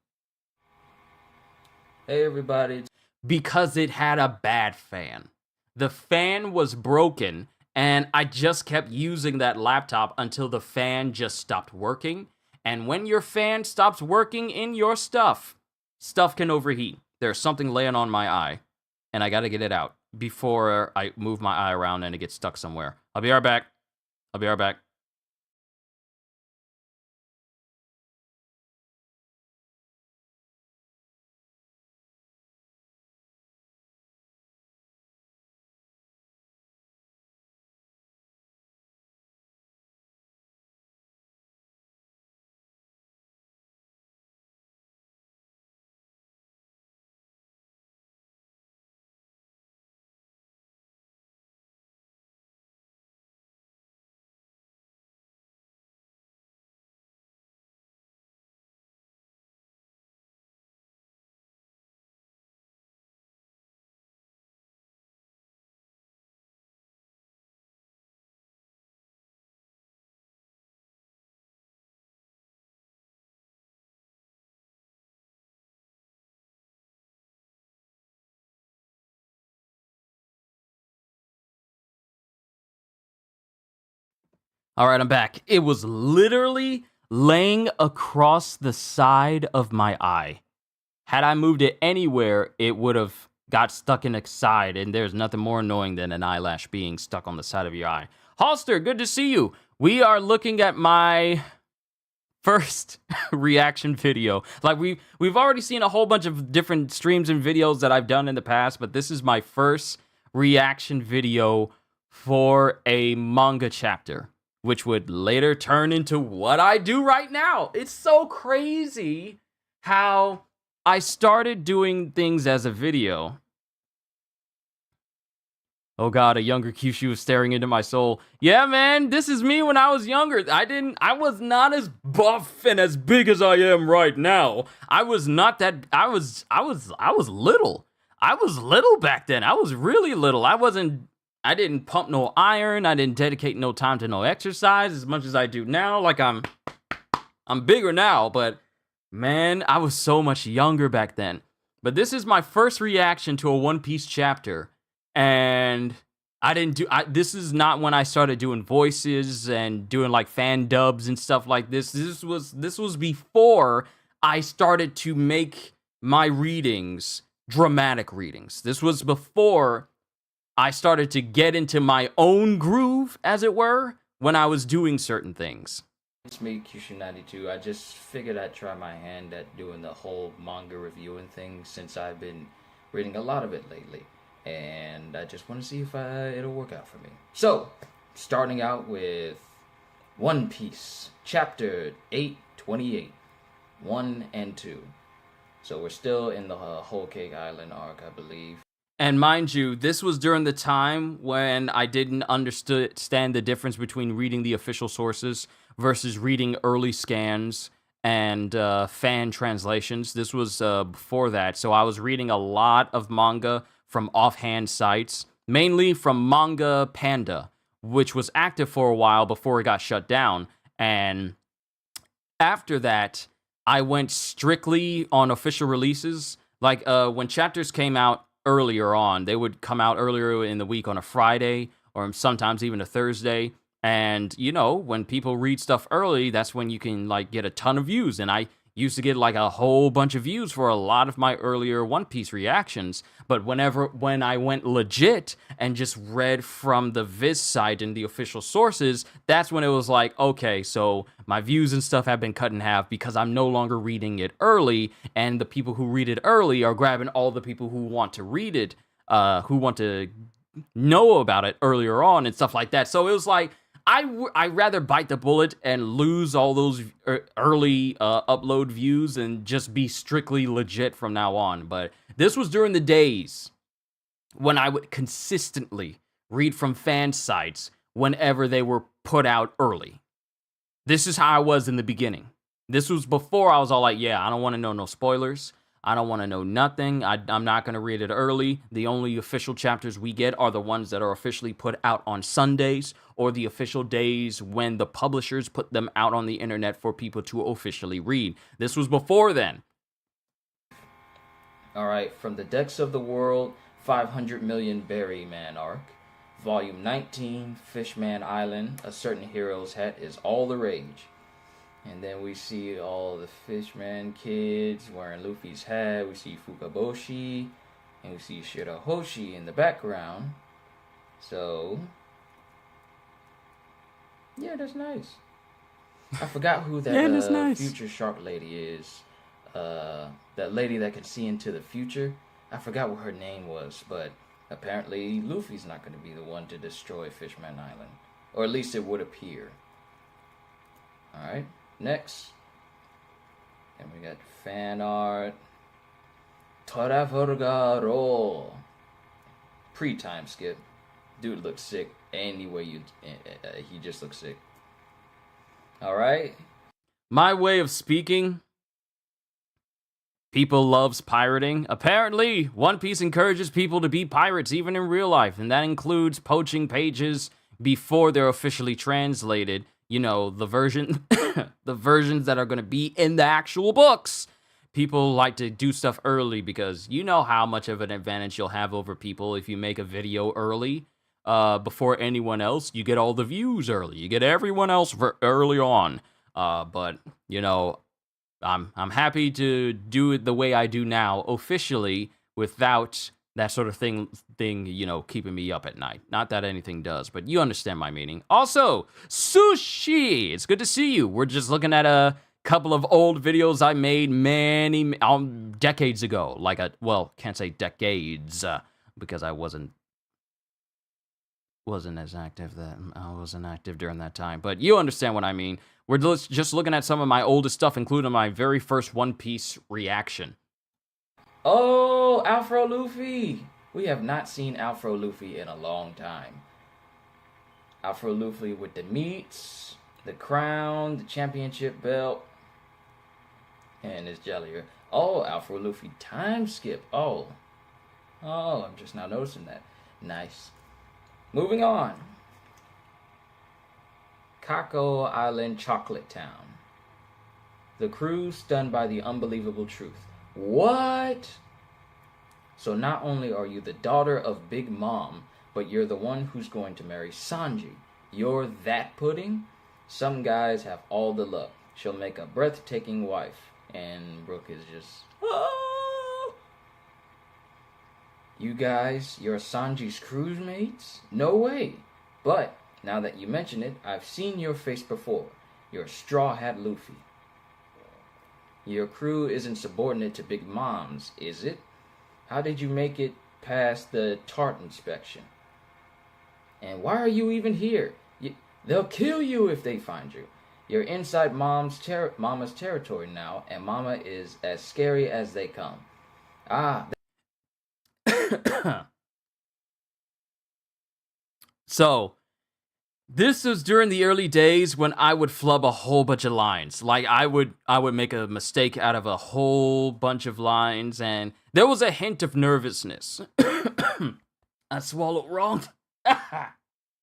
Hey everybody. Because it had a bad fan. The fan was broken and I just kept using that laptop until the fan just stopped working. And when your fan stops working in your stuff can overheat. There's something laying on my eye, and I gotta get it out before I move my eye around and it gets stuck somewhere. I'll be right back. All right, I'm back. It was literally laying across the side of my eye. Had I moved it anywhere, it would have got stuck in the side, and there's nothing more annoying than an eyelash being stuck on the side of your eye. Halster, good to see you. We are looking at my first reaction video. Like we've already seen a whole bunch of different streams and videos that I've done in the past, but this is my first reaction video for a manga chapter, which would later turn into what I do right now. It's so crazy how I started doing things as a video. Oh god, a younger Kyushu was staring into my soul. Yeah, man, this is me when I was younger. I was not as buff and as big as I am right now. I was not that, I was little. I was little back then. I was really little. I didn't pump no iron. I didn't dedicate no time to no exercise as much as I do now. Like I'm bigger now, but man, I was so much younger back then. But this is my first reaction to a One Piece chapter, and this is not when I started doing voices and doing like fan dubs and stuff like this. This was before I started to make my readings dramatic readings. This was before I started to get into my own groove, as it were, when I was doing certain things. It's me, Kyushu92. I just figured I'd try my hand at doing the whole manga reviewing thing since I've been reading a lot of it lately. And I just want to see if it'll work out for me. So, starting out with One Piece, Chapter 828, 1 and 2. So we're still in the Whole Cake Island arc, I believe. And mind you, this was during the time when I didn't understand the difference between reading the official sources versus reading early scans and fan translations. This was before that, so I was reading a lot of manga from offhand sites, mainly from Manga Panda, which was active for a while before it got shut down. And after that, I went strictly on official releases. Like when chapters came out earlier on, they would come out earlier in the week on a Friday or sometimes even a Thursday. And you know, when people read stuff early, that's when you can like get a ton of views. And I used to get like a whole bunch of views for a lot of my earlier One Piece reactions. But when I went legit and just read from the Viz site and the official sources, that's when it was like, okay, so my views and stuff have been cut in half because I'm no longer reading it early, and the people who read it early are grabbing all the people who want to read it, who want to know about it earlier on and stuff like that. So it was like, I'd rather bite the bullet and lose all those early upload views and just be strictly legit from now on. But this was during the days when I would consistently read from fan sites whenever they were put out early. This is how I was in the beginning. This was before I was all like, yeah, I don't want to know no spoilers. I don't want to know nothing. I'm not going to read it early. The only official chapters we get are the ones that are officially put out on Sundays or the official days when the publishers put them out on the internet for people to officially read. This was before then. All right, From the Depths of the World, 500 Million Berry Man arc. Volume 19, Fishman Island, A Certain Hero's Hat is all the rage. And then we see all the Fishman kids wearing Luffy's hat. We see Fukaboshi. And we see Shirahoshi in the background. So, yeah, that's nice. I forgot who that that's nice. future shark lady is. That lady that can see into the future. I forgot what her name was, but apparently Luffy's not going to be the one to destroy Fishman Island. Or at least it would appear. Alright. Next, and we got fan art. Trafalgar Roll. Pre-time skip. Dude looks sick. Anyway, he just looks sick. All right. My way of speaking. People loves pirating. Apparently, One Piece encourages people to be pirates even in real life, and that includes poaching pages before they're officially translated. You know, the versions that are going to be in the actual books. People like to do stuff early because you know how much of an advantage you'll have over people if you make a video early before anyone else. You get all the views early. You get everyone else early on. But, you know, I'm happy to do it the way I do now officially without that sort of thing, you know, keeping me up at night. Not that anything does, but you understand my meaning. Also, Sushi! It's good to see you. We're just looking at a couple of old videos I made many decades ago. Can't say decades, because I wasn't as active I wasn't active during that time. But you understand what I mean. We're just looking at some of my oldest stuff, including my very first One Piece reaction. Oh, Afro Luffy! We have not seen Afro Luffy in a long time. Afro Luffy with the meats, the crown, the championship belt, and his jelly. Oh, Afro Luffy time skip. Oh, I'm just now noticing that. Nice. Moving on. Kako Island Chocolate Town. The crew stunned by the unbelievable truth. What? So not only are you the daughter of Big Mom, but you're the one who's going to marry Sanji. You're that pudding? Some guys have all the luck. She'll make a breathtaking wife. And Brook is just... Oh! You guys, you're Sanji's cruise mates? No way. But, now that you mention it, I've seen your face before. You're Straw Hat Luffy. Your crew isn't subordinate to Big Mom's, is it? How did you make it past the tart inspection? And why are you even here? They'll kill you if they find you. You're inside Mama's territory now, and Mama is as scary as they come. So, this was during the early days when I would flub a whole bunch of lines. Like, I would make a mistake out of a whole bunch of lines, and there was a hint of nervousness. I swallowed wrong.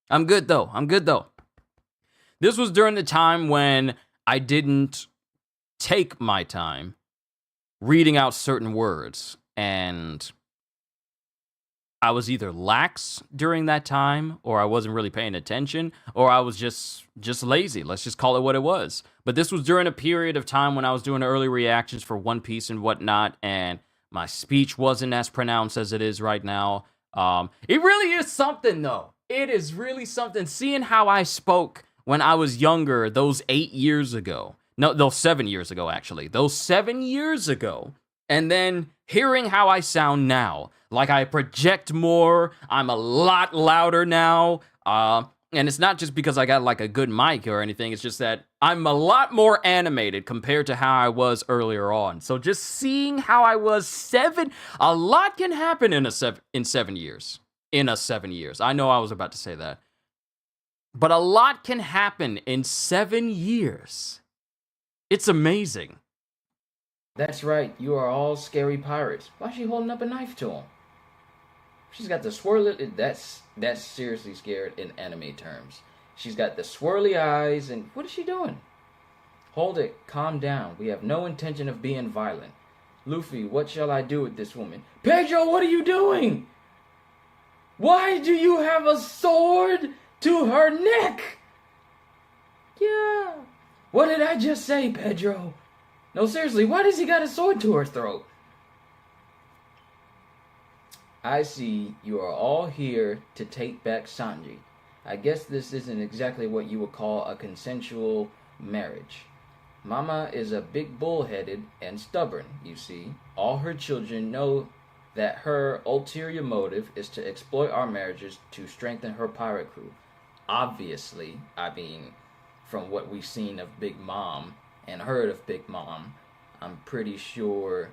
I'm good, though. This was during the time when I didn't take my time reading out certain words, and I was either lax during that time, or I wasn't really paying attention, or I was just lazy. Let's just call it what it was. But this was during a period of time when I was doing early reactions for One Piece and whatnot, and my speech wasn't as pronounced as it is right now. It really is something, though. It is really something. Seeing how I spoke when I was younger, those 8 years ago. No, those 7 years ago, actually. Those 7 years ago. And then hearing how I sound now. Like, I project more. I'm a lot louder now. And it's not just because I got, like, a good mic or anything. It's just that I'm a lot more animated compared to how I was earlier on. So just seeing how I was a lot can happen in 7 years. In 7 years. I know I was about to say that. But a lot can happen in 7 years. It's amazing. That's right, you are all scary pirates. Why is she holding up a knife to him? She's got the swirly... That's seriously scared in anime terms. She's got the swirly eyes, and what is she doing? Hold it, calm down. We have no intention of being violent. Luffy, what shall I do with this woman? Pedro, what are you doing? Why do you have a sword to her neck? Yeah. What did I just say, Pedro? No, seriously, why does he got a sword to her throat? I see you are all here to take back Sanji. I guess this isn't exactly what you would call a consensual marriage. Mama is a big bullheaded and stubborn, you see. All her children know that her ulterior motive is to exploit our marriages to strengthen her pirate crew. Obviously, I mean, from what we've seen of Big Mom and heard of Big Mom, I'm pretty sure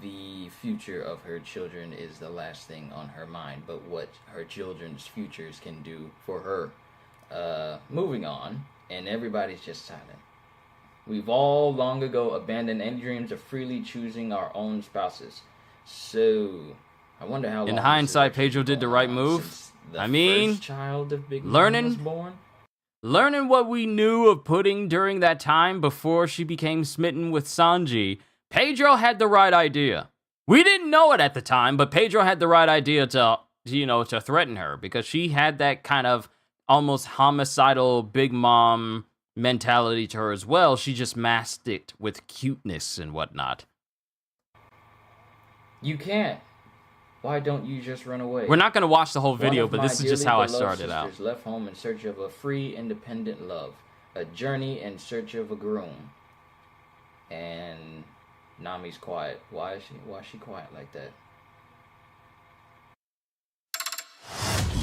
the future of her children is the last thing on her mind, but what her children's futures can do for her. Moving on, and everybody's just silent. We've all long ago abandoned any dreams of freely choosing our own spouses. So, I wonder how long... In hindsight, Pedro did the right move. I mean, child of Big Mom learning was born. Learning what we knew of Pudding during that time before she became smitten with Sanji, Pedro had the right idea. We didn't know it at the time, but Pedro had the right idea to threaten her because she had that kind of almost homicidal Big Mom mentality to her as well. She just masked it with cuteness and whatnot. You can't. Why don't you just run away? We're not going to watch the whole video, but this is just how I started out. Left home in search of a free, independent love. A journey in search of a groom. And Nami's quiet. Why is she quiet like that?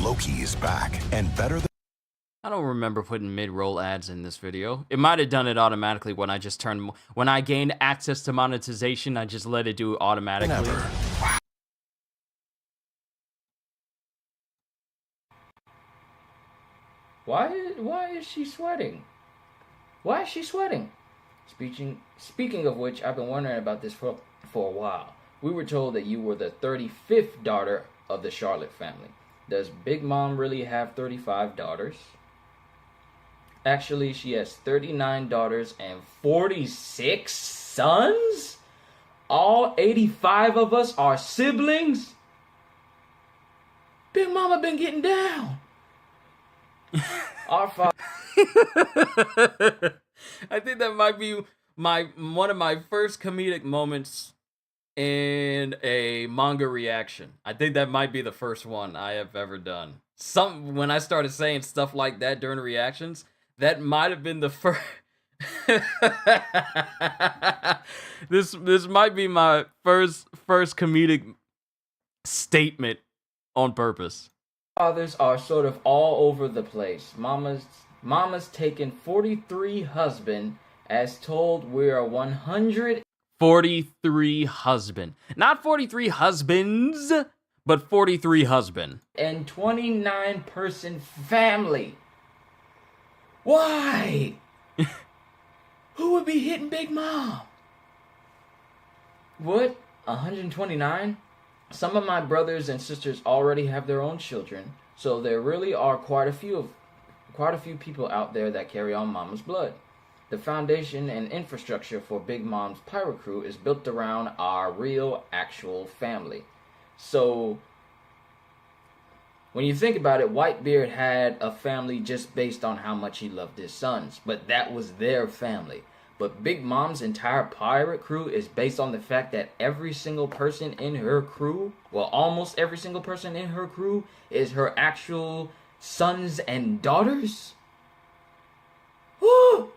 Loki is back and better than... I don't remember putting mid-roll ads in this video. It might have done it automatically when I gained access to monetization. I just let it do it automatically. Never. Why is she sweating? Why is she sweating? Speaking of which, I've been wondering about this for a while. We were told that you were the 35th daughter of the Charlotte family. Does Big Mom really have 35 daughters? Actually, she has 39 daughters and 46 sons? All 85 of us are siblings? Big Mama been getting down. Our father... I think that might be one of my first comedic moments in a manga reaction. I think that might be the first one I have ever done. When I started saying stuff like that during reactions, that might have been the first. This might be my first comedic statement on purpose. Fathers are sort of all over the place. Mama's taken 43 husband, as told we are 100. 43 husband. Not 43 husbands, but 43 husband. And 29 person family. Why? Who would be hitting Big Mom? What? 129? Some of my brothers and sisters already have their own children, so there really are quite a few people out there that carry on Mama's blood. The foundation and infrastructure for Big Mom's pirate crew is built around our real, actual family. So, when you think about it, Whitebeard had a family just based on how much he loved his sons, but that was their family. But Big Mom's entire pirate crew is based on the fact that every single person in her crew, well, almost every single person in her crew, is her actual sons and daughters? Woo!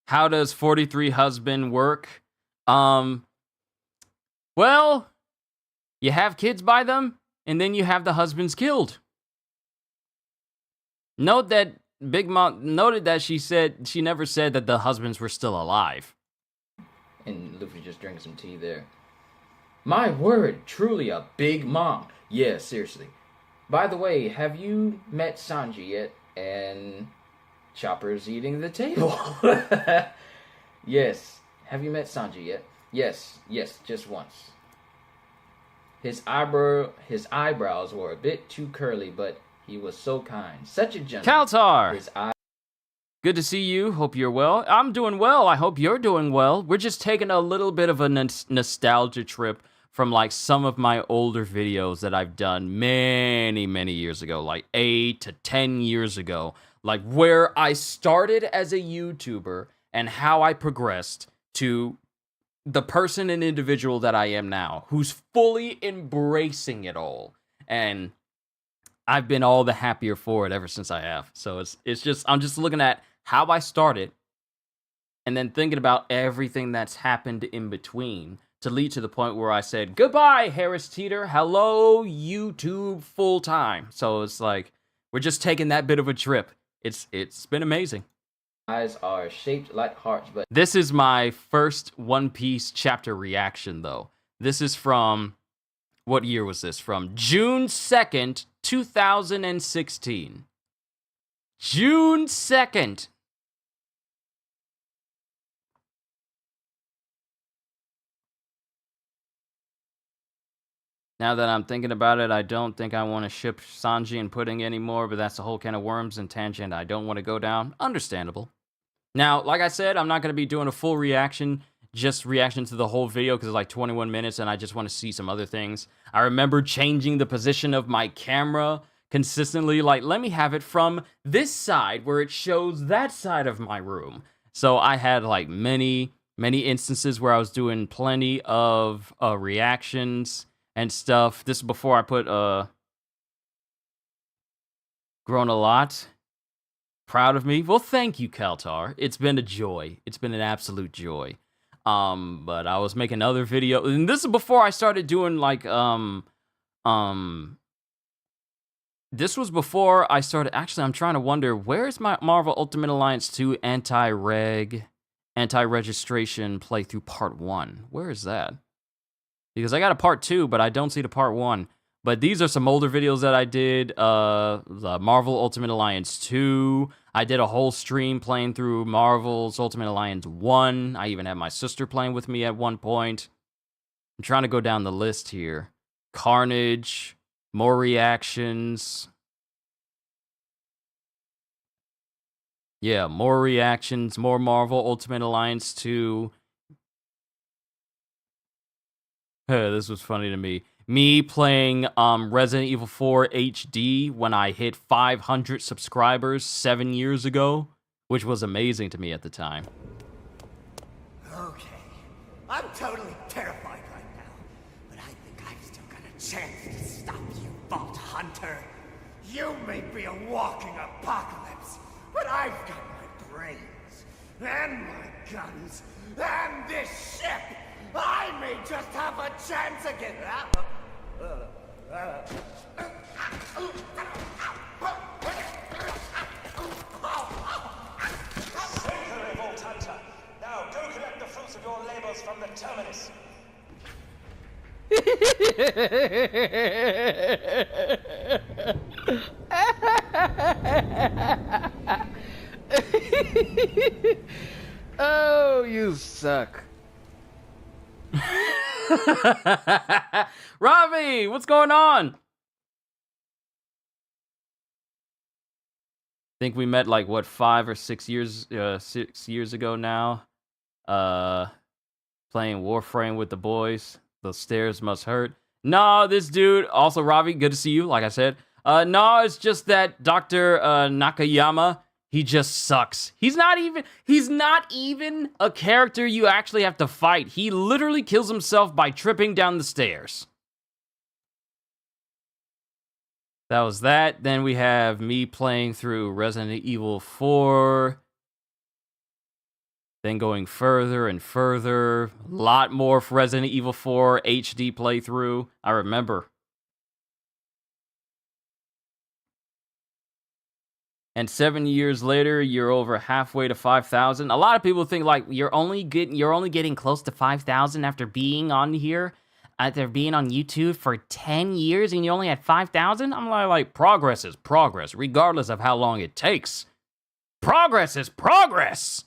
How does 43 husband work? Well, you have kids by them, and then you have the husbands killed. Note that Big Mom noted that she never said that the husbands were still alive. And Luffy just drank some tea there. My word, truly a Big Mom. Yeah, seriously. By the way, have you met Sanji yet? And Chopper's eating the table. Yes. Have you met Sanji yet? Yes, just once. His eyebrows were a bit too curly, but he was so kind. Such a gentleman. Kaltar! His eye Good to see you. Hope you're well. I'm doing well. I hope you're doing well. We're just taking a little bit of a nostalgia trip from like some of my older videos that I've done many, many years ago, like 8 to 10 years ago, like where I started as a YouTuber and how I progressed to the person and individual that I am now, who's fully embracing it all. And I've been all the happier for it ever since I have. So it's just, I'm just looking at how I started and then thinking about everything that's happened in between to lead to the point where I said, goodbye, Harris Teeter. Hello, YouTube full time. So it's like, we're just taking that bit of a trip. It's been amazing. eyes are shaped like hearts, but This is my first One Piece chapter reaction, though. This is from, what year was this? From June 2nd, 2016. June 2nd. Now that I'm thinking about it, I don't think I want to ship Sanji and Pudding anymore, but that's a whole can of worms and tangent I don't want to go down. Understandable. Now, like I said, I'm not going to be doing a full reaction, just reaction to the whole video because it's like 21 minutes and I just want to see some other things. I remember changing the position of my camera consistently, like let me have it from this side where it shows that side of my room. So I had like many instances where I was doing plenty of reactions and stuff. This is before I put grown a lot. Proud of me. Well, thank you, Kaltar. It's been a joy. It's been an absolute joy. But I was making other videos, and this is before I started doing like this was before I started. Actually, I'm trying to wonder, where's my Marvel Ultimate Alliance 2 anti-registration playthrough part 1? Where is that? Because I got a part 2, but I don't see the part 1. But these are some older videos that I did. The Marvel Ultimate Alliance 2. I did a whole stream playing through Marvel's Ultimate Alliance 1. I even had my sister playing with me at one point. I'm trying to go down the list here. Carnage. More reactions. Yeah, more reactions. More Marvel Ultimate Alliance 2. This was funny to me. Me playing Resident Evil 4 HD when I hit 500 subscribers 7 years ago, which was amazing to me at the time. Okay, I'm totally terrified right now, but I think I've still got a chance to stop you, Vault Hunter. You may be a walking apocalypse, but I've got my brains, and my guns, and this ship! I may just have a chance again! Victory, Vault Hunter! Now go collect the fruits of your labors from the terminus! Oh, you suck. Ravi, what's going on? Think we met like what 5 or 6 years 6 years ago now. Playing Warframe with the boys. Those stairs must hurt. No, this dude, also Ravi, good to see you, like I said. No, it's just that Dr. Nakayama, he just sucks. He's not even a character you actually have to fight. He literally kills himself by tripping down the stairs. That was that. Then we have me playing through Resident Evil 4. Then going further and further. A lot more for Resident Evil 4 HD playthrough. I remember. And 7 years later, you're over halfway to 5,000. A lot of people think like you're only getting close to 5,000 after being on here. after being on YouTube for 10 years and you only had 5,000? I'm like, progress is progress, regardless of how long it takes. Progress is progress!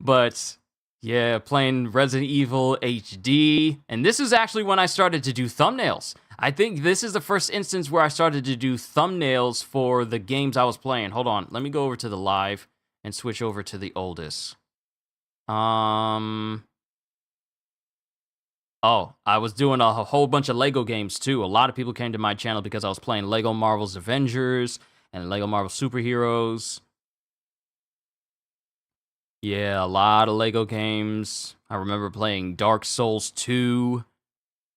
But, yeah, playing Resident Evil HD. And this is actually when I started to do thumbnails. I think this is the first instance where I started to do thumbnails for the games I was playing. Hold on, let me go over to the live and switch over to the oldest. Oh, I was doing a whole bunch of Lego games too. A lot of people came to my channel because I was playing Lego Marvel's Avengers and Lego Marvel Superheroes. Yeah, a lot of Lego games. I remember playing Dark Souls 2.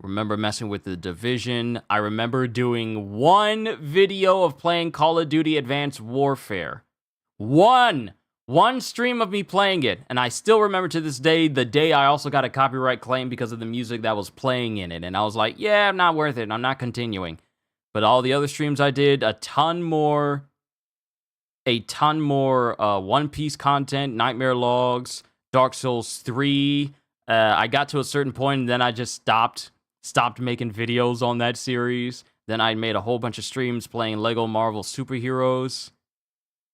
Remember messing with The Division. I remember doing one video of playing Call of Duty Advanced Warfare. One stream of me playing it. And I still remember to this day, the day I also got a copyright claim because of the music that was playing in it. And I was like, yeah, not worth it. I'm not continuing. But all the other streams I did, a ton more One Piece content, Nightmare Logs, Dark Souls 3. I got to a certain point and then I just stopped making videos on that series. Then I made a whole bunch of streams playing Lego Marvel Superheroes.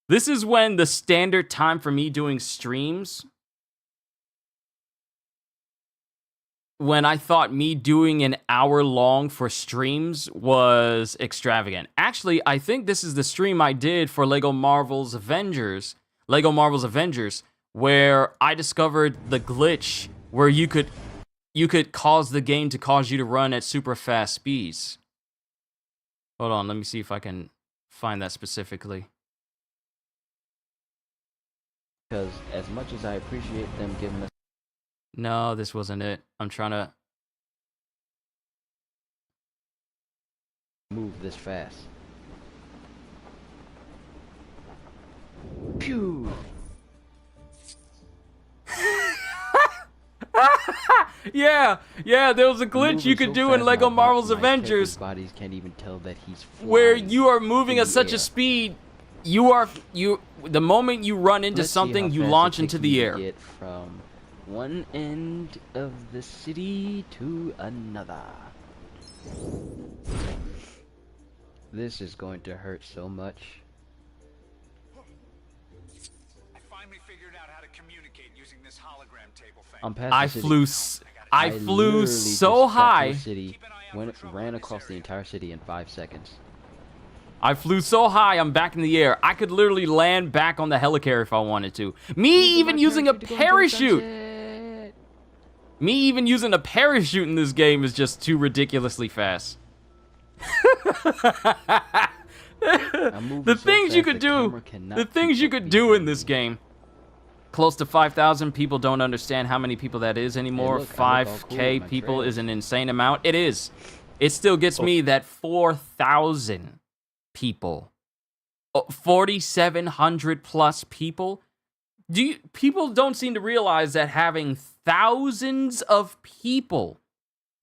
This is when the standard time for me doing streams, when I thought me doing an hour long for streams was extravagant. Actually, I think this is the stream I did for Lego Marvel's Avengers, where I discovered the glitch where you could cause the game to cause you to run at super fast speeds. Hold on, let me see if I can find that specifically. Because as much as I appreciate them giving us... No, this wasn't it. I'm trying to... move this fast. Pew! yeah, there was a glitch you could do in Lego Marvel's Avengers bodies can't even tell that he's flying where you are moving at such a speed, the moment you run into something, you launch into the air. Get from one end of the city to another. This is going to hurt so much. I finally figured out how to communicate using this hologram table thing. I'm past I the city. I flew literally so just got to high. the city, ran across the entire city in 5 seconds. I flew so high, I'm back in the air. I could literally land back on the helicarrier if I wanted to. Me even using a parachute in this game is just too ridiculously fast. The things you could do in this game. Close to 5,000 people don't understand how many people that is anymore. 5K people is an insane amount. It is. It still gets me that 4,000 people, 4,700 plus people. People don't seem to realize that having thousands of people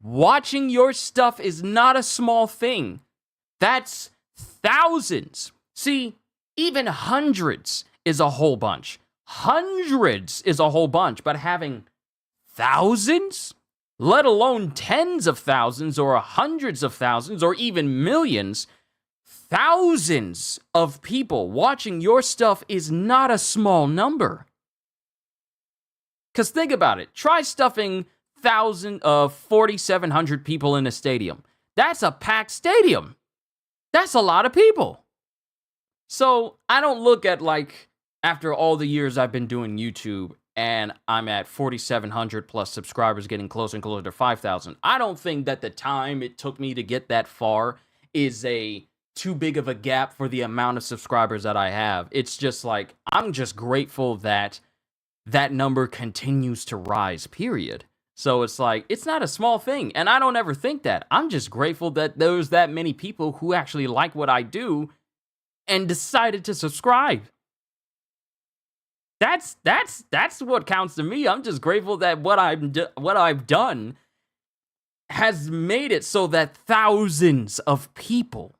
watching your stuff is not a small thing. That's thousands. See, even hundreds is a whole bunch. Hundreds is a whole bunch, but having thousands, let alone tens of thousands or hundreds of thousands or even millions, thousands of people watching your stuff is not a small number. Because think about it. Try stuffing 4,700 people in a stadium. That's a packed stadium. That's a lot of people. So I don't look at, like, after all the years I've been doing YouTube and I'm at 4,700 plus subscribers, getting closer and closer to 5,000. I don't think that the time it took me to get that far is too big of a gap for the amount of subscribers that I have. It's just like, I'm just grateful that that number continues to rise, period. So it's like, it's not a small thing. And I don't ever think that. I'm just grateful that there's that many people who actually like what I do and decided to subscribe. That's what counts to me. I'm just grateful that what I've done has made it so that thousands of people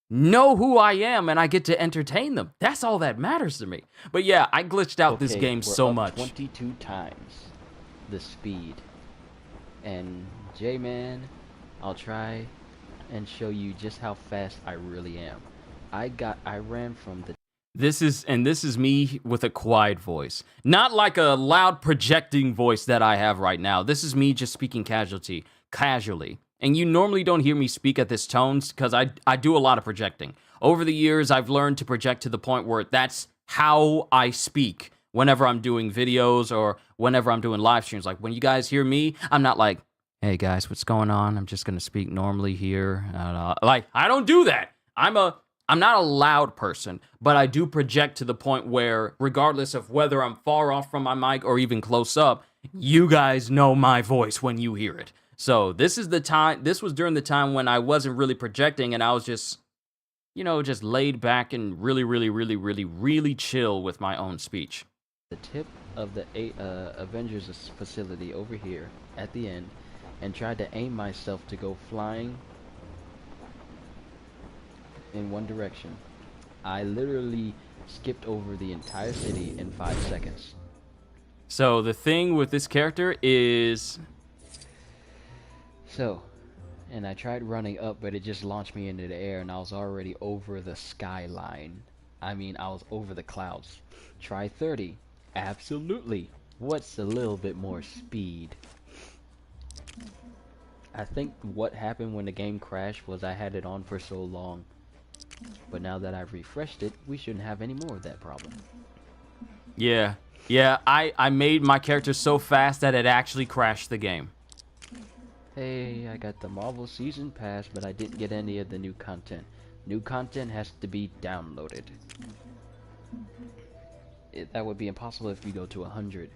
know who I am and I get to entertain them. That's all that matters to me. But yeah, I glitched out this game so much. 22 times. the speed. And J-Man, I'll try and show you just how fast I really am. I ran from the This is me with a quiet voice. Not like a loud projecting voice that I have right now. This is me just speaking casually. And you normally don't hear me speak at this tone because I do a lot of projecting. Over the years, I've learned to project to the point where that's how I speak whenever I'm doing videos or whenever I'm doing live streams. Like when you guys hear me, I'm not like, hey guys, what's going on? I'm just going to speak normally here. Like, I don't do that. I'm not a loud person, but I do project to the point where, regardless of whether I'm far off from my mic or even close up, you guys know my voice when you hear it. So this was during the time when I wasn't really projecting and I was just, just laid back and really chill with my own speech. The tip of the Avengers facility over here at the end and tried to aim myself to go flying in one direction. I literally skipped over the entire city in 5 seconds. So the thing with this character is... And I tried running up, but it just launched me into the air, and I was already over the skyline. I mean, I was over the clouds. Try 30. Absolutely. What's a little bit more speed? I think what happened when the game crashed was I had it on for so long. But now that I've refreshed it, we shouldn't have any more of that problem. Yeah, I made my character so fast that it actually crashed the game. Hey, I got the Marvel Season Pass, but I didn't get any of the new content. New content has to be downloaded. That would be impossible if you go to 100.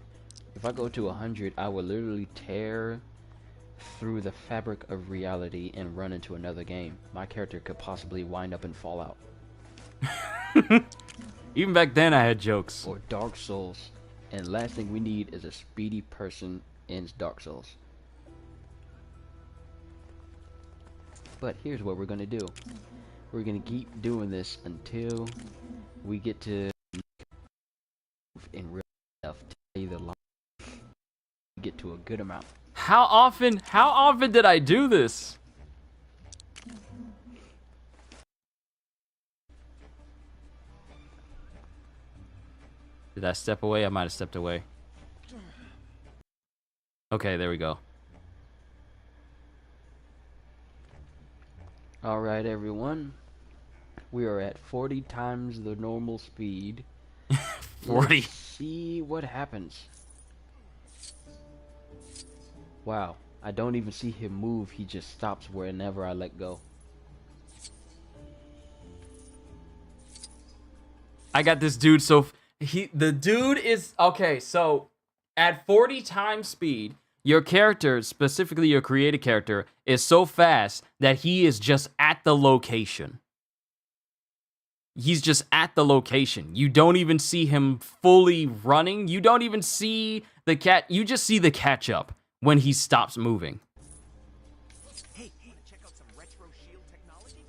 If I go to 100, I would literally tear through the fabric of reality and run into another game. My character could possibly wind up in Fallout. Even back then I had jokes. Or Dark Souls. And last thing we need is a speedy person in Dark Souls. But here's what we're gonna do. We're gonna keep doing this until we get to in real enough to either get to a good amount. How often did I do this? Did I step away? I might have stepped away. Okay, there we go. Alright everyone, we are at 40 times the normal speed. 40. Let's see what happens. Wow, I don't even see him move, he just stops whenever I let go. I got this dude, so the dude is okay, so at 40 times speed, your character, specifically your created character, is so fast that he is just at the location. He's just at the location. You don't even see him fully running. You don't even see the you just see the catch up when he stops moving. Hey, wanna check out some retro shield technology?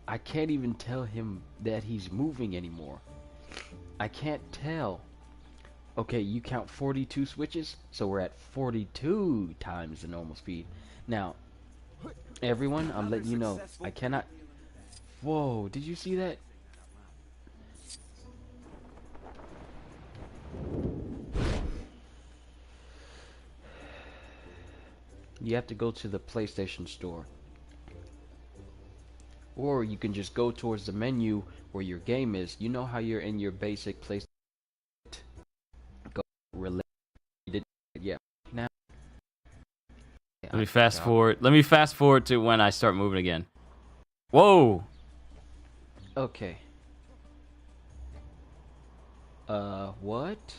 I can't even tell him that he's moving anymore. I can't tell. Okay, you count 42 switches, so we're at 42 times the normal speed. Now, everyone, I'm letting you know, I cannot... Whoa, did you see that? You have to go to the PlayStation Store. Or you can just go towards the menu where your game is. You know how you're in your basic PlayStation... Yeah. Now. Let me fast forward. Let me fast forward to when I start moving again. Whoa. Okay. What?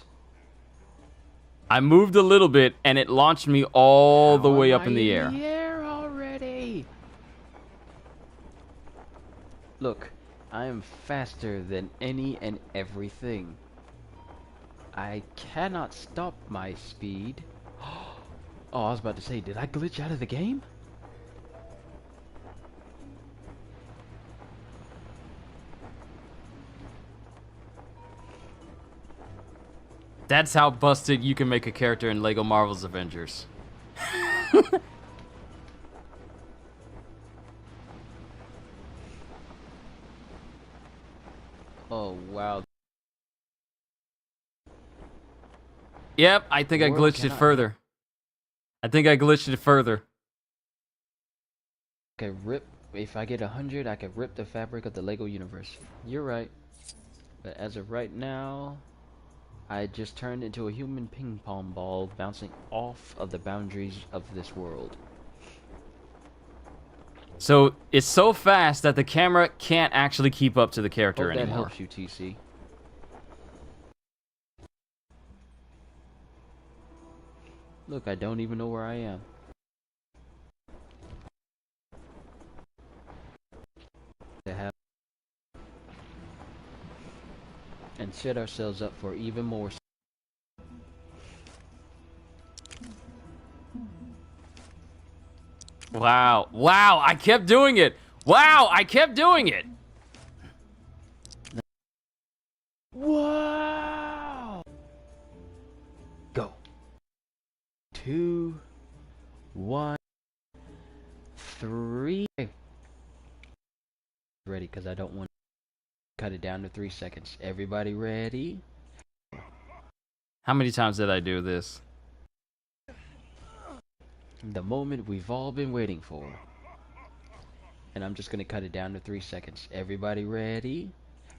I moved a little bit and it launched me all the way up in the air. Air already. Look, I am faster than any and everything. I cannot stop my speed. Oh, I was about to say, did I glitch out of the game? That's how busted you can make a character in Lego Marvel's Avengers. Oh, wow. Yep, I think I World glitched it cannot- further. I think I glitched it further. I could rip, if I get 100, I could rip the fabric of the Lego universe. You're right. But as of right now, I just turned into a human ping pong ball bouncing off of the boundaries of this world. So it's so fast that the camera can't actually keep up to the character Hope that anymore. helps you, TC. Look, I don't even know where I am. To have and set ourselves up for even more. Wow. Wow, I kept doing it. Wow, I kept doing it. Wow! Go. 2, 1, 3. Ready, because I don't want to cut it down to 3 seconds. Everybody ready? How many times did I do this? The moment we've all been waiting for. And I'm just going to cut it down to 3 seconds. Everybody ready?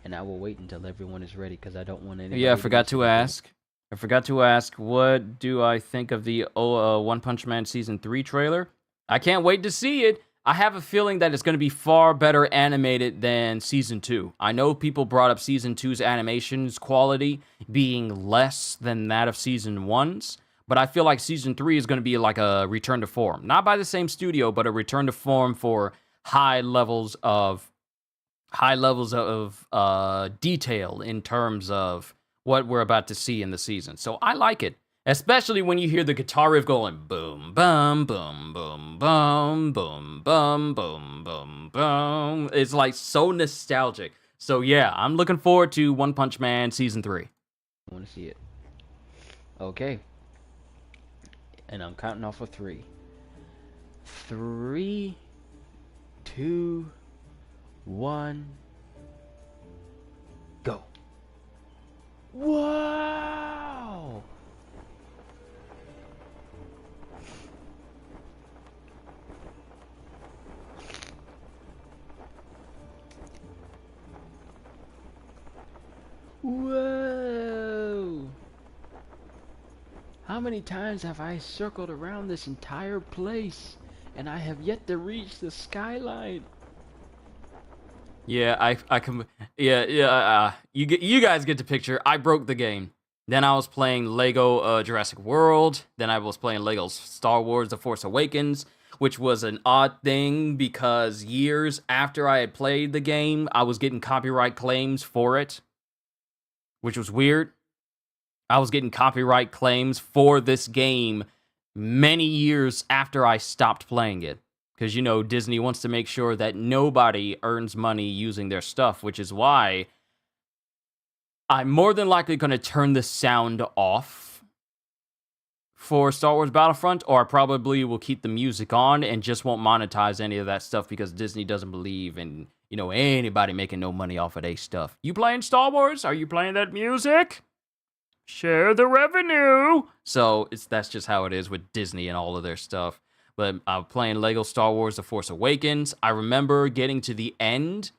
And I will wait until everyone is ready because I don't want anybody Yeah, I to forgot miss to anything. ask. I forgot to ask, what do I think of the One Punch Man Season 3 trailer? I can't wait to see it. I have a feeling that it's going to be far better animated than Season 2. I know people brought up Season 2's animations quality being less than that of Season 1's, but I feel like Season 3 is going to be like a return to form. Not by the same studio, but a return to form for high levels of detail in terms of what we're about to see in the season. So I like it, especially when you hear the guitar riff going boom, bum, boom, boom, bum, boom, bum, boom, boom, boom. It's like so nostalgic. So yeah, I'm looking forward to One Punch Man Season 3. I want to see it. Okay. And I'm counting off of 3. 3, 2, 1, go. Wow! Whoa! How many times have I circled around this entire place and I have yet to reach the skyline? Yeah, I can. Yeah. You guys get the picture. I broke the game. Then I was playing Lego Jurassic World. Then I was playing Lego Star Wars: The Force Awakens, which was an odd thing because years after I had played the game, I was getting copyright claims for it, which was weird. I was getting copyright claims for this game many years after I stopped playing it. Because, you know, Disney wants to make sure that nobody earns money using their stuff, which is why I'm more than likely going to turn the sound off for Star Wars Battlefront, or I probably will keep the music on and just won't monetize any of that stuff because Disney doesn't believe in, you know, anybody making no money off of their stuff. You playing Star Wars? Are you playing that music? Share the revenue. So that's just how it is with Disney and all of their stuff. But I'm playing Lego Star Wars: The Force Awakens. I remember getting to the end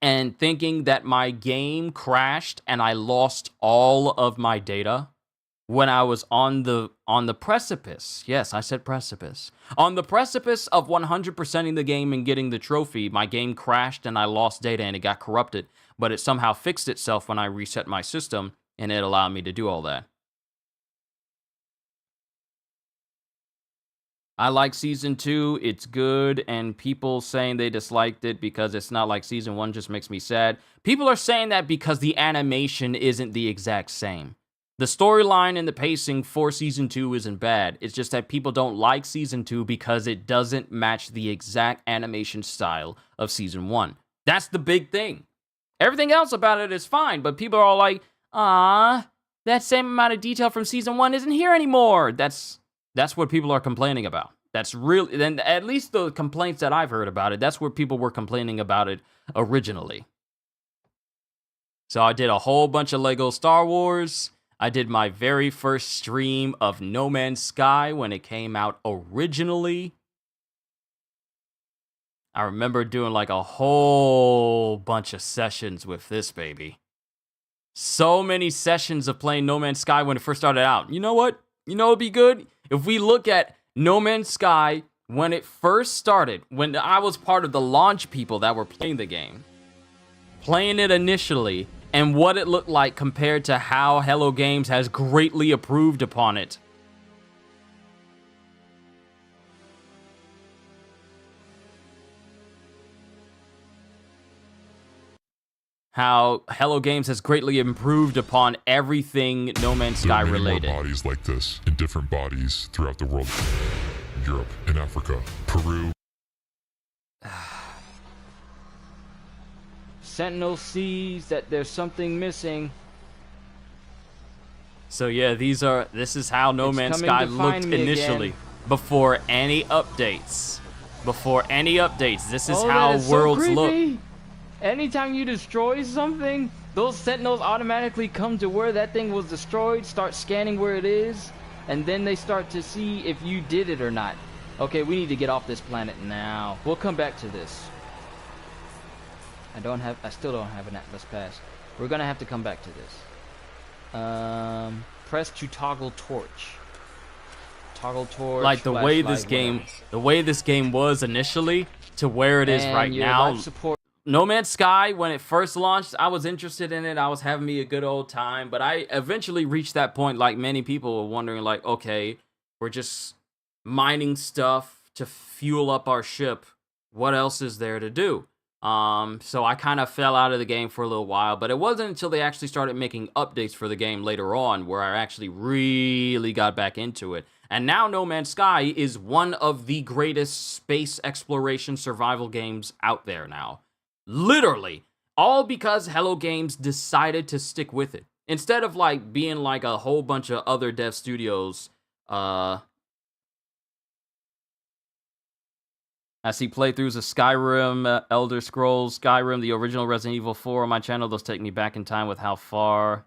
and thinking that my game crashed and I lost all of my data when I was on the precipice. Yes, I said precipice. On the precipice of 100%ing the game and getting the trophy, my game crashed and I lost data and it got corrupted. But it somehow fixed itself when I reset my system and it allowed me to do all that. I like Season 2, it's good, and people saying they disliked it because it's not like Season 1 just makes me sad. People are saying that because the animation isn't the exact same. The storyline and the pacing for Season 2 isn't bad. It's just that people don't like Season 2 because it doesn't match the exact animation style of Season 1. That's the big thing. Everything else about it is fine, but people are all like, "Ah, that same amount of detail from season 1 isn't here anymore. That's what people are complaining about. That's really, then at least the complaints that I've heard about it, that's where people were complaining about it originally. So I did a whole bunch of Lego Star Wars. I did my very first stream of No Man's Sky when it came out originally. I remember doing like a whole bunch of sessions with this baby. So many sessions of playing No Man's Sky when it first started out. You know what? You know it'd be good? If we look at No Man's Sky when it first started, when I was part of the launch people that were playing the game, playing it initially, and what it looked like compared to how Hello Games has greatly improved upon it. How Hello Games has greatly improved upon everything No Man's Sky related. There are many more bodies like this in different bodies throughout the world. Europe and Africa, Peru. Sentinel sees that there's something missing. So yeah, this is how No Man's Sky looked initially. Before any updates. This is how worlds look. Anytime you destroy something, those sentinels automatically come to where that thing was destroyed, start scanning where it is, and then they start to see if you did it or not. Okay, we need to get off this planet now. We'll come back to this. I still don't have an Atlas Pass. We're gonna have to come back to this. Press to toggle torch. Toggle torch. Like the way this game was initially to where it is right now. No Man's Sky, when it first launched, I was interested in it. I was having me a good old time. But I eventually reached that point, like many people were wondering, like, okay, we're just mining stuff to fuel up our ship. What else is there to do? So I kind of fell out of the game for a little while. But it wasn't until they actually started making updates for the game later on where I actually really got back into it. And now No Man's Sky is one of the greatest space exploration survival games out there now. Literally, all because Hello Games decided to stick with it. Instead of like being like a whole bunch of other dev studios, I see playthroughs of Skyrim, Elder Scrolls, Skyrim, the original Resident Evil 4 on my channel. Those take me back in time with how far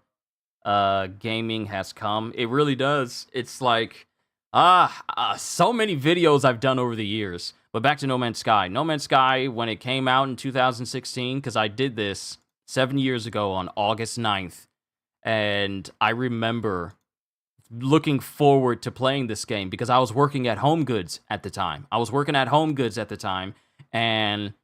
gaming has come. It really does. It's like, so many videos I've done over the years. But back to No Man's Sky. No Man's Sky, when it came out in 2016, because I did this 7 years ago on August 9th, and I remember looking forward to playing this game because I was working at Home Goods at the time. And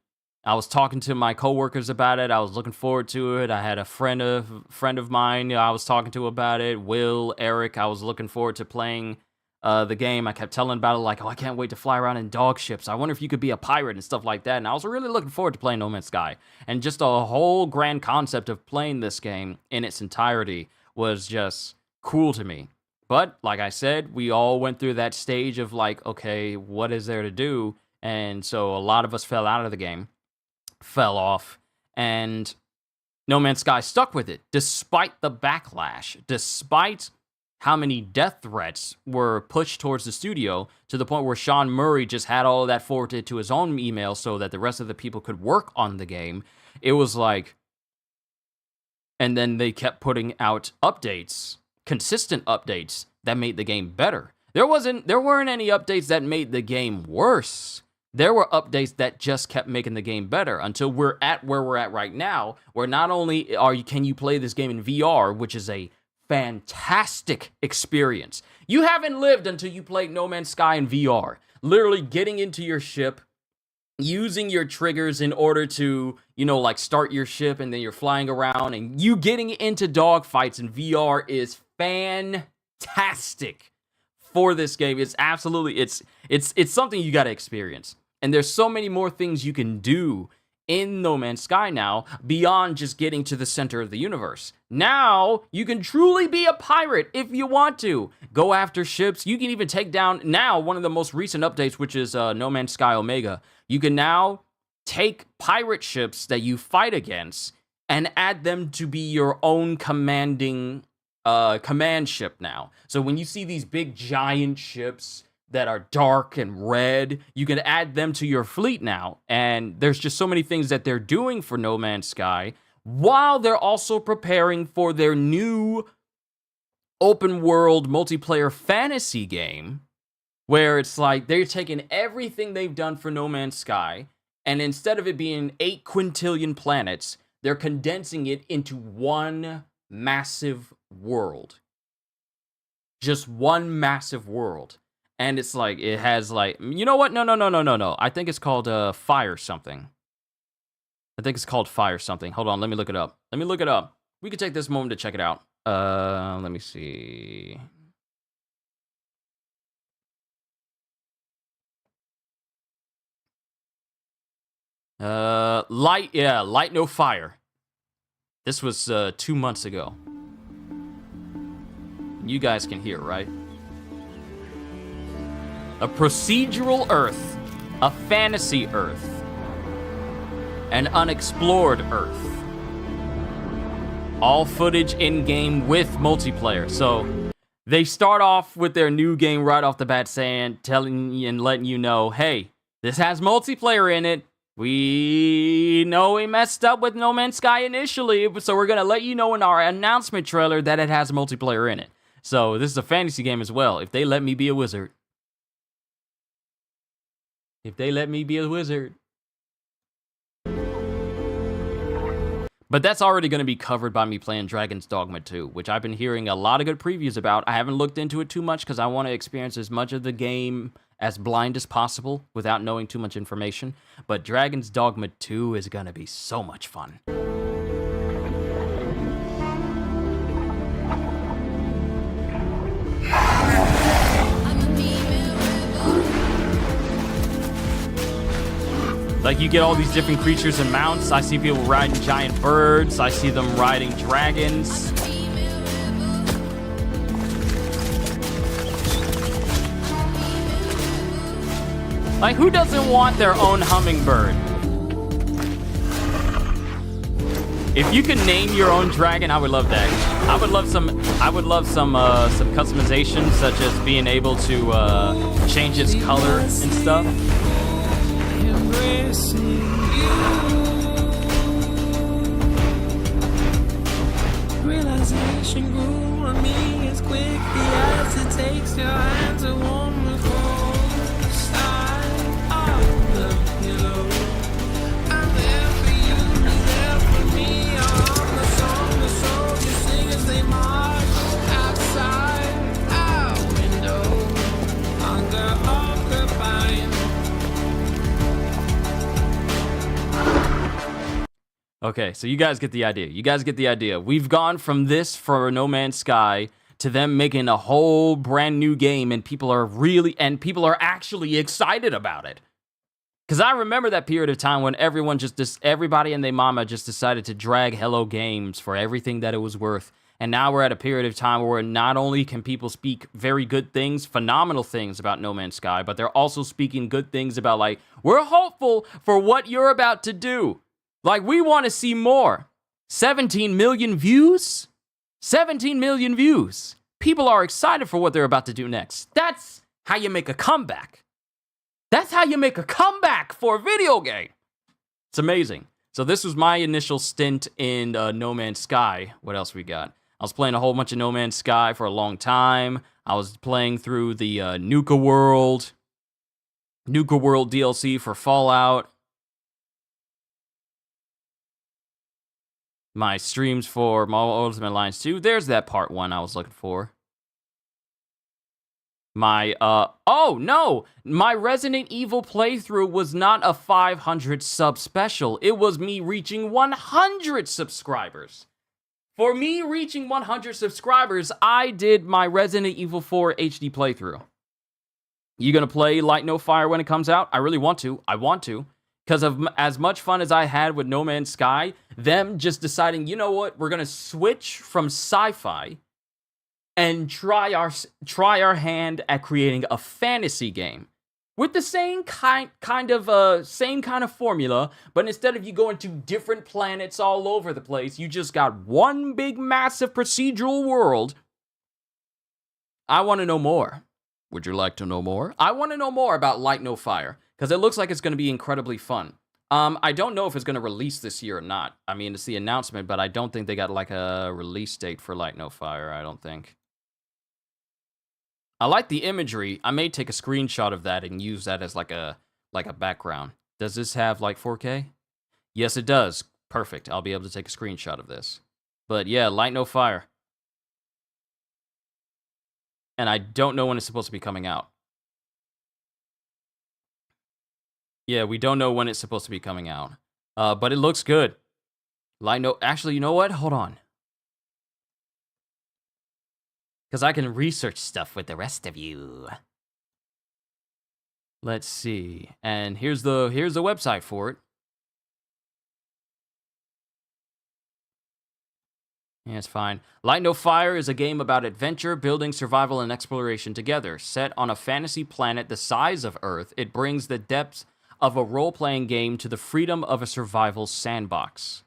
I was talking to my coworkers about it. I was looking forward to it. I had a friend of mine I was talking to about it, Will, Eric. I was looking forward to playing the game. I kept telling about it like, oh, I can't wait to fly around in dog ships. I wonder if you could be a pirate and stuff like that. And I was really looking forward to playing No Man's Sky. And just the whole grand concept of playing this game in its entirety was just cool to me. But like I said, we all went through that stage of like, okay, what is there to do? And so a lot of us fell out of the game, fell off, and No Man's Sky stuck with it despite the backlash, despite how many death threats were pushed towards the studio to the point where Sean Murray just had all of that forwarded to his own email so that the rest of the people could work on the game. It was like, and then they kept putting out updates, consistent updates that made the game better. There weren't any updates that made the game worse. There were updates that just kept making the game better until we're at where we're at right now, where not only can you play this game in VR, which is a fantastic experience. You haven't lived until you played No Man's Sky in VR. Literally getting into your ship, using your triggers in order to, like start your ship, and then you're flying around, and you getting into dogfights in VR is fantastic for this game. It's absolutely, it's something you gotta experience. And there's so many more things you can do in No Man's Sky now, beyond just getting to the center of the universe. Now, you can truly be a pirate if you want to. Go after ships. You can even take down, now, one of the most recent updates, which is No Man's Sky Omega. You can now take pirate ships that you fight against and add them to be your own commanding command ship now. So when you see these big giant ships that are dark and red, you can add them to your fleet now. And there's just so many things that they're doing for No Man's Sky, while they're also preparing for their new open world multiplayer fantasy game, where it's like they're taking everything they've done for No Man's Sky, and instead of it being 8 quintillion planets, they're condensing it into one massive world. Just one massive world. And it's like, it has like, you know what? No. I think it's called Fire something. I think it's called Fire something. Hold on, let me look it up. We could take this moment to check it out. Let me see. Light No Fire. This was 2 months ago. You guys can hear, right? A procedural Earth, a fantasy Earth, an unexplored Earth. All footage in-game with multiplayer. So they start off with their new game right off the bat telling you and letting you know, hey, this has multiplayer in it. We know we messed up with No Man's Sky initially, so we're going to let you know in our announcement trailer that it has multiplayer in it. So this is a fantasy game as well. If they let me be a wizard. But that's already going to be covered by me playing Dragon's Dogma 2, which I've been hearing a lot of good previews about. I haven't looked into it too much because I want to experience as much of the game as blind as possible without knowing too much information. But Dragon's Dogma 2 is going to be so much fun. Like, you get all these different creatures and mounts. I see people riding giant birds. I see them riding dragons. Like, who doesn't want their own hummingbird? If you could name your own dragon, I would love that. I would love some customization, such as being able to change its color and stuff. Realization grew on me as quickly as it takes your hand to warm the cold side of the pillow. I'm there for you, you're there for me. I'm the song the soldiers sing as they march outside our window, hunger occupying. Okay, so you guys get the idea. We've gone from this for No Man's Sky to them making a whole brand new game, and people are actually excited about it. Because I remember that period of time when everybody and their mama just decided to drag Hello Games for everything that it was worth. And now we're at a period of time where not only can people speak very good things, phenomenal things about No Man's Sky, but they're also speaking good things about, like, we're hopeful for what you're about to do. Like, we want to see more. 17 million views? 17 million views. People are excited for what they're about to do next. That's how you make a comeback. That's how you make a comeback for a video game. It's amazing. So this was my initial stint in No Man's Sky. What else we got? I was playing a whole bunch of No Man's Sky for a long time. I was playing through the Nuka World DLC for Fallout. My streams for Marvel Ultimate Alliance 2. There's that part 1 I was looking for. My, oh, no! My Resident Evil playthrough was not a 500 sub special. It was me reaching 100 subscribers. For me reaching 100 subscribers, I did my Resident Evil 4 HD playthrough. You gonna play Light No Fire when it comes out? I really want to. I want to. Because of as much fun as I had with No Man's Sky, them just deciding, you know what, we're gonna switch from sci-fi and try our hand at creating a fantasy game. with the same kind of formula, but instead of you going to different planets all over the place, you just got one big massive procedural world. I want to know more. Would you like to know more? I want to know more about Light No Fire, because it looks like it's going to be incredibly fun. I don't know if it's going to release this year or not. I mean, it's the announcement, but I don't think they got like a release date for Light No Fire, I don't think. I like the imagery. I may take a screenshot of that and use that as like a background. Does this have like 4K? Yes, it does. Perfect. I'll be able to take a screenshot of this. But yeah, Light No Fire. And I don't know when it's supposed to be coming out. Yeah, we don't know when it's supposed to be coming out. But it looks good. Actually, you know what? Hold on. Because I can research stuff with the rest of you. Let's see. And here's the website for it. Yeah, it's fine. Light No Fire is a game about adventure, building, survival, and exploration together. Set on a fantasy planet the size of Earth, it brings the depths of a role-playing game to the freedom of a survival sandbox.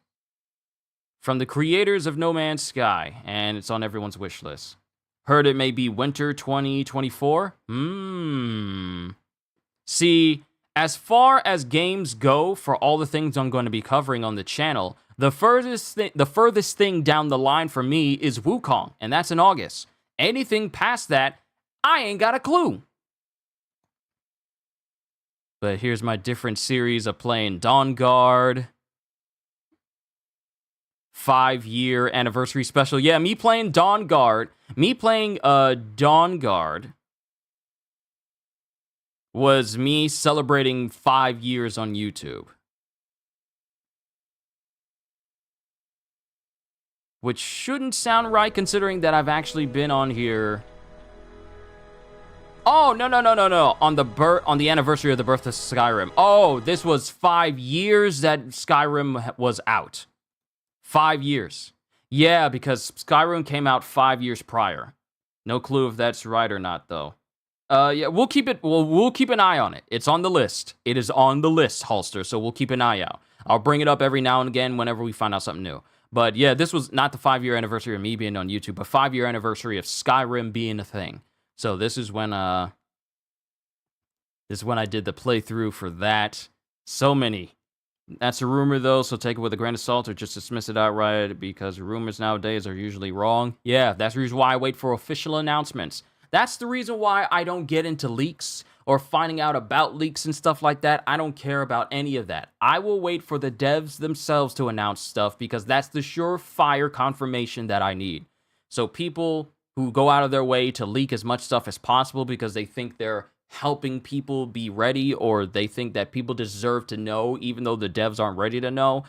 From the creators of No Man's Sky, and it's on everyone's wish list. Heard it may be winter 2024? See, as far as games go, for all the things I'm going to be covering on the channel, the furthest thing down the line for me is Wukong, and that's in August. Anything past that, I ain't got a clue. But here's my different series of playing Dawn Guard. 5-year anniversary special. Yeah, me playing Dawn Guard. Me playing Dawn Guard was me celebrating 5 years on YouTube. Which shouldn't sound right considering that I've actually been on here. Oh, no. On the anniversary of the birth of Skyrim. Oh, this was 5 years that Skyrim was out. 5 years. Yeah, because Skyrim came out 5 years prior. No clue if that's right or not, though. Yeah, we'll keep an eye on it. It's on the list. It is on the list, Holster, so we'll keep an eye out. I'll bring it up every now and again whenever we find out something new. But yeah, this was not the 5-year anniversary of me being on YouTube, but 5-year anniversary of Skyrim being a thing. So this is when I did the playthrough for that. So many. That's a rumor, though, so take it with a grain of salt or just dismiss it outright because rumors nowadays are usually wrong. Yeah, that's the reason why I wait for official announcements. That's the reason why I don't get into leaks or finding out about leaks and stuff like that. I don't care about any of that. I will wait for the devs themselves to announce stuff because that's the surefire confirmation that I need. So people who go out of their way to leak as much stuff as possible because they think they're helping people be ready or they think that people deserve to know even though the devs aren't ready to know,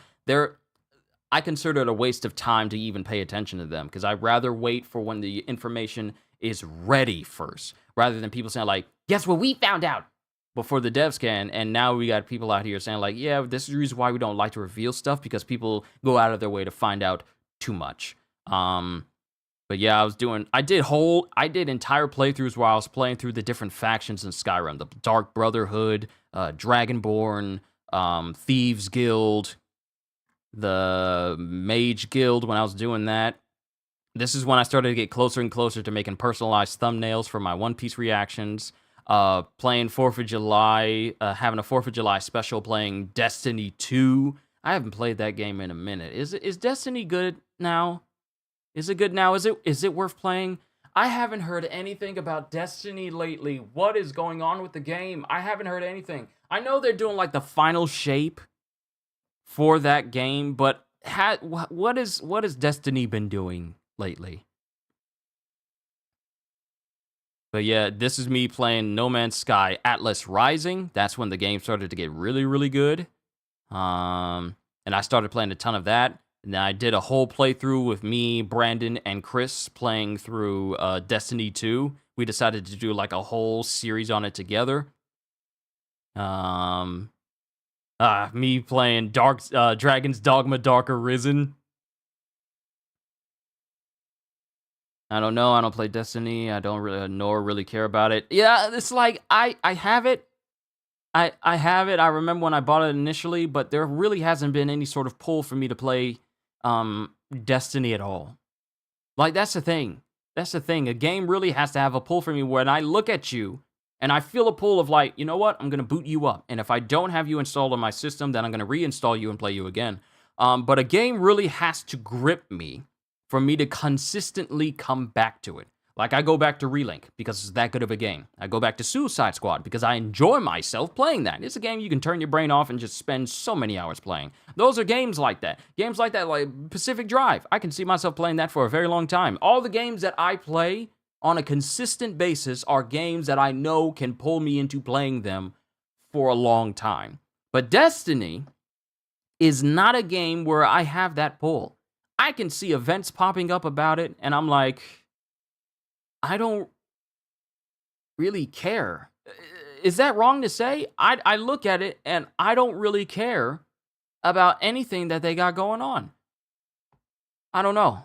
I consider it a waste of time to even pay attention to them because I'd rather wait for when the information is ready first rather than people saying like, guess what we found out before the devs can. And now we got people out here saying like, yeah, this is the reason why we don't like to reveal stuff because people go out of their way to find out too much. But yeah, I did entire playthroughs where I was playing through the different factions in Skyrim. The Dark Brotherhood, Dragonborn, Thieves Guild, the Mage Guild when I was doing that. This is when I started to get closer and closer to making personalized thumbnails for my One Piece reactions. Playing 4th of July, having a 4th of July special playing Destiny 2. I haven't played that game in a minute. Is Destiny good now? Is it good now? Is it worth playing? I haven't heard anything about Destiny lately. What is going on with the game? I haven't heard anything. I know they're doing like the final shape for that game, but what has Destiny been doing lately? But yeah, this is me playing No Man's Sky Atlas Rising. That's when the game started to get really, really good. And I started playing a ton of that. And I did a whole playthrough with me, Brandon, and Chris playing through Destiny 2. We decided to do like a whole series on it together. Me playing Dragon's Dogma Dark Arisen. I don't know. I don't play Destiny. I don't really care about it. Yeah, it's like I have it. I have it. I remember when I bought it initially, but there really hasn't been any sort of pull for me to play Destiny at all. Like, that's the thing. That's the thing. A game really has to have a pull for me when I look at you and I feel a pull of like, you know what? I'm going to boot you up. And if I don't have you installed on my system, then I'm going to reinstall you and play you again. But a game really has to grip me for me to consistently come back to it. Like, I go back to Relink because it's that good of a game. I go back to Suicide Squad because I enjoy myself playing that. It's a game you can turn your brain off and just spend so many hours playing. Those are games like that. Games like that, like Pacific Drive. I can see myself playing that for a very long time. All the games that I play on a consistent basis are games that I know can pull me into playing them for a long time. But Destiny is not a game where I have that pull. I can see events popping up about it, and I'm like, I don't really care. Is that wrong to say? I look at it, and I don't really care about anything that they got going on. I don't know.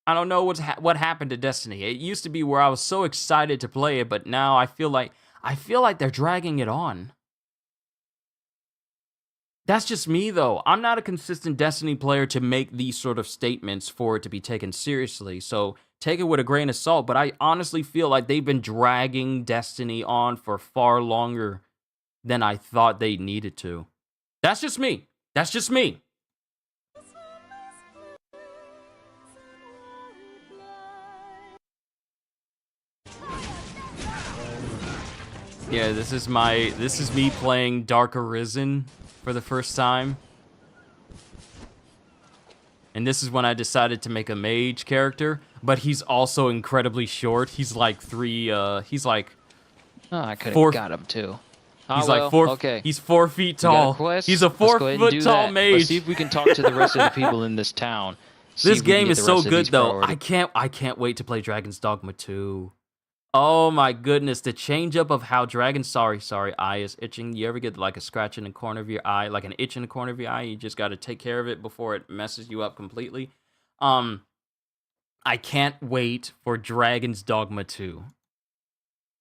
I don't know what happened to Destiny. It used to be where I was so excited to play it, but now I feel like they're dragging it on. That's just me, though. I'm not a consistent Destiny player to make these sort of statements for it to be taken seriously, so take it with a grain of salt, but I honestly feel like they've been dragging Destiny on for far longer than I thought they needed to. That's just me. That's just me. Yeah, this is me playing Dark Arisen for the first time. And this is when I decided to make a mage character, but he's also incredibly short. He's like he's like Oh, I could have got him too. He's like he's 4 feet tall. He's a 4 foot tall mage. Let's see if we can talk to the rest of the people in this town. This game is so good though. I can't wait to play Dragon's Dogma 2. Oh my goodness, the change up of how sorry, eye is itching. You ever get like a scratch in the corner of your eye, like an itch in the corner of your eye? You just got to take care of it before it messes you up completely. I can't wait for Dragon's Dogma 2.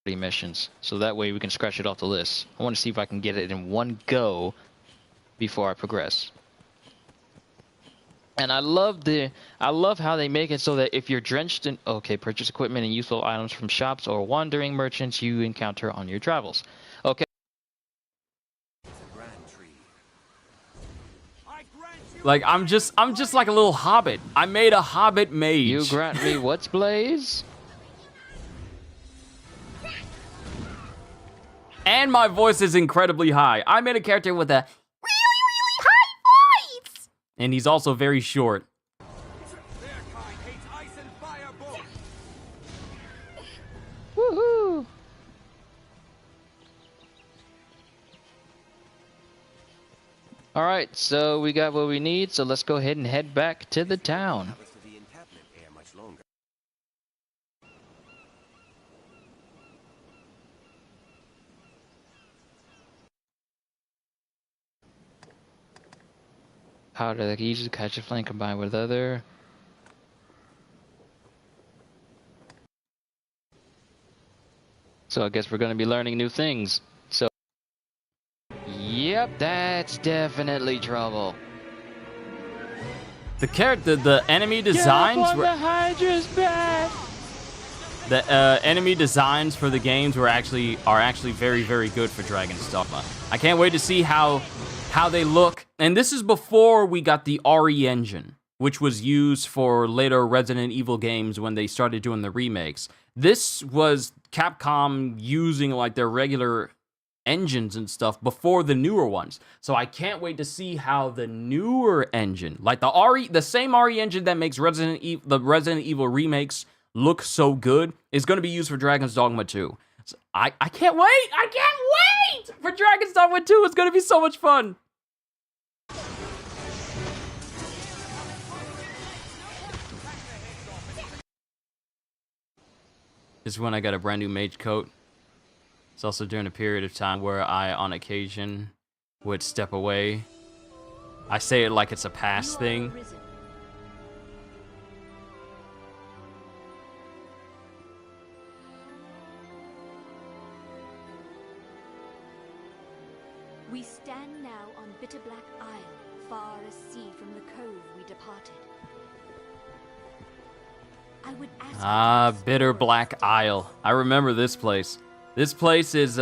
Missions, so that way we can scratch it off the list. I want to see if I can get it in one go before I progress. And I love how they make it so that if you're drenched in purchase equipment and useful items from shops or wandering merchants you encounter on your travels. Okay. Like I'm just like a little hobbit. I made a hobbit mage. You grant me what's Blaze? And my voice is incredibly high. I made a character with a really high voice. And he's also very short. Woohoo! Alright, so we got what we need, so let's go ahead and head back to the town. Powder that can use to catch a flame combined with other. So I guess we're going to be learning new things. So, yep, that's definitely trouble. The enemy designs were the Hydra's back. The enemy designs for the games are actually very, very good for Dragon's Dogma. I can't wait to see how they look. And this is before we got the RE engine, which was used for later Resident Evil games when they started doing the remakes. This was Capcom using like their regular engines and stuff before the newer ones. So I can't wait to see how the newer engine, like the same RE engine that makes the Resident Evil remakes look so good, is going to be used for Dragon's Dogma 2. So I can't wait! I can't wait for Dragon's Dogma 2. It's going to be so much fun. This is when I got a brand new mage coat. It's also during a period of time where I, on occasion, would step away. I say it like it's a past thing. We stand now on Bitterblack Isle, far as sea from the cove we departed. I would ask Ah, Bitter Black Isle. I remember this place. This place is,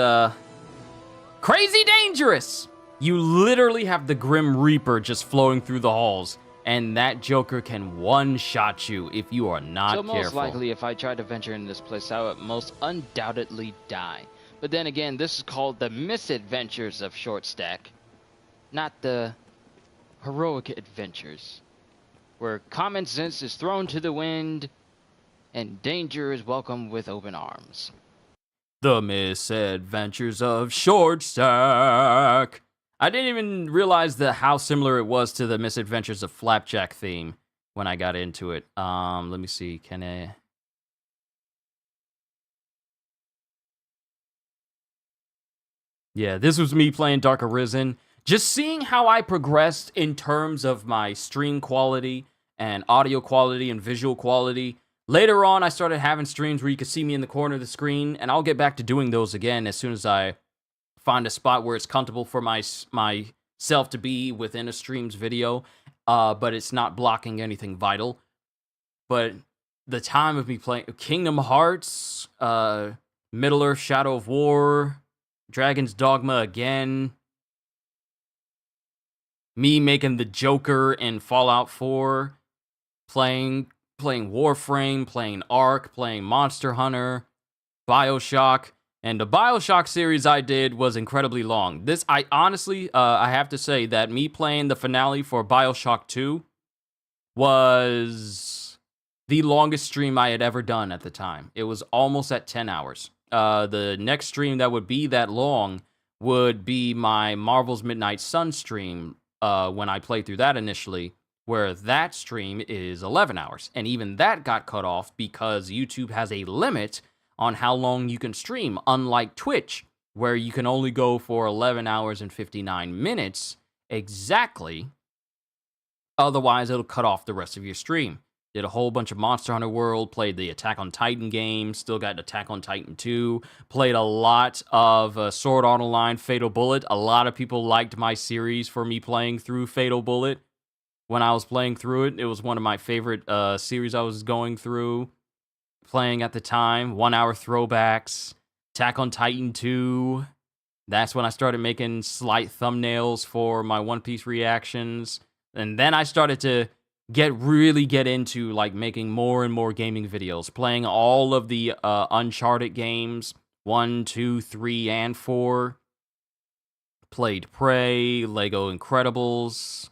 crazy dangerous! You literally have the Grim Reaper just flowing through the halls, and that Joker can one-shot you if you are not So careful. most likely, if I tried to venture in this place, I would most undoubtedly die. But then again, this is called the misadventures of Short Stack, not the heroic adventures, where common sense is thrown to the wind and danger is welcomed with open arms. The Misadventures of Short Stack. I didn't even realize how similar it was to the Misadventures of Flapjack theme when I got into it. Let me see. Can I? Yeah, this was me playing Dark Arisen. Just seeing how I progressed in terms of my stream quality and audio quality and visual quality. Later on, I started having streams where you could see me in the corner of the screen, and I'll get back to doing those again as soon as I find a spot where it's comfortable for myself to be within a stream's video, but it's not blocking anything vital. But the time of me playing Kingdom Hearts, Middle-earth Shadow of War, Dragon's Dogma again, me making the Joker in Fallout 4, playing Warframe, playing Ark, playing Monster Hunter, BioShock, and the BioShock series I did was incredibly long. I honestly, I have to say that me playing the finale for BioShock 2 was the longest stream I had ever done at the time. It was almost at 10 hours. The next stream that would be that long would be my Marvel's Midnight Sun stream when I played through that initially, where that stream is 11 hours. And even that got cut off because YouTube has a limit on how long you can stream, unlike Twitch, where you can only go for 11 hours and 59 minutes exactly. Otherwise, it'll cut off the rest of your stream. Did a whole bunch of Monster Hunter World, played the Attack on Titan game, still got Attack on Titan 2, played a lot of Sword Art Online, Fatal Bullet. A lot of people liked my series for me playing through Fatal Bullet. When I was playing through it, it was one of my favorite series I was going through, playing at the time. 1 hour throwbacks, Attack on Titan 2. That's when I started making slight thumbnails for my One Piece reactions. And then I started to really get into like making more and more gaming videos, playing all of the Uncharted games, 1, 2, 3, and 4. Played Prey, Lego Incredibles.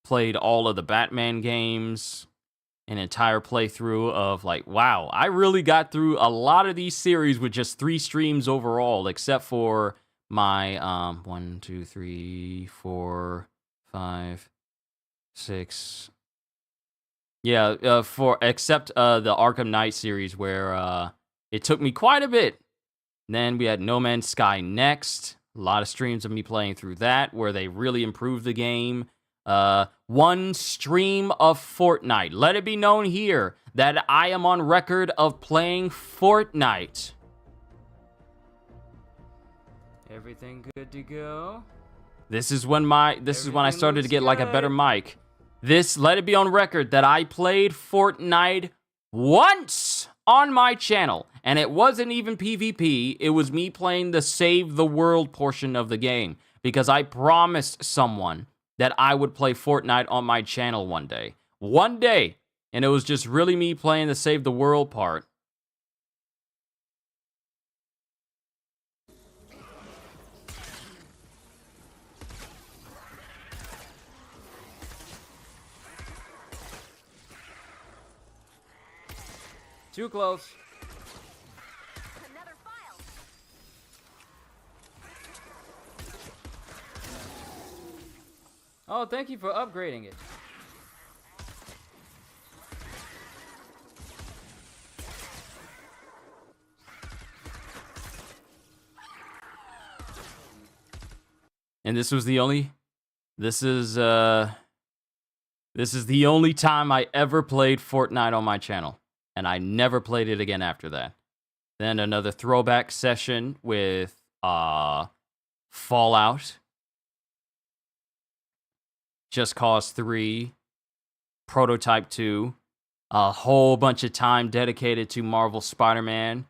Played all of the Batman games. An entire playthrough of like, wow, I really got through a lot of these series with just 3 streams overall, except for my 1, 2, 3, 4, 5, 6. Yeah, except the Arkham Knight series where it took me quite a bit. Then we had No Man's Sky next. A lot of streams of me playing through that where they really improved the game. 1 stream of Fortnite. Let it be known here that I am on record of playing Fortnite. Everything good to go? This is when I started to get like a better mic. Let it be on record that I played Fortnite once on my channel, and it wasn't even PvP. It was me playing the Save the World portion of the game because I promised someone that I would play Fortnite on my channel one day. One day. And it was just really me playing the Save the World part. Too close. Oh, thank you for upgrading it. And this is the only time I ever played Fortnite on my channel. And I never played it again after that. Then another throwback session with Fallout, Just Cause 3, Prototype 2, a whole bunch of time dedicated to Marvel Spider-Man,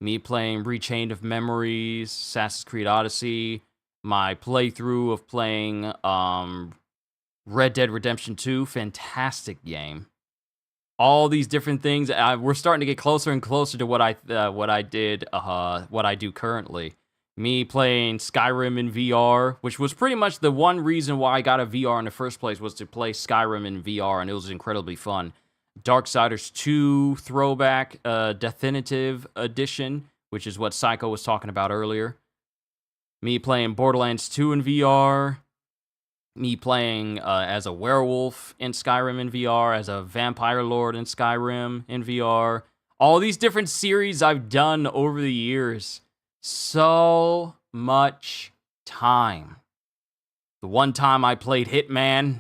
me playing Rechained of Memories, Assassin's Creed Odyssey, my playthrough of playing Red Dead Redemption 2, fantastic game. All these different things. We're starting to get closer and closer to what I do currently. Me playing Skyrim in VR, which was pretty much the one reason why I got a VR in the first place, was to play Skyrim in VR, and it was incredibly fun. Darksiders 2 Throwback Definitive Edition, which is what Psycho was talking about earlier. Me playing Borderlands 2 in VR. Me playing as a werewolf in Skyrim in VR, as a vampire lord in Skyrim in VR. All these different series I've done over the years. So much time. The one time I played Hitman.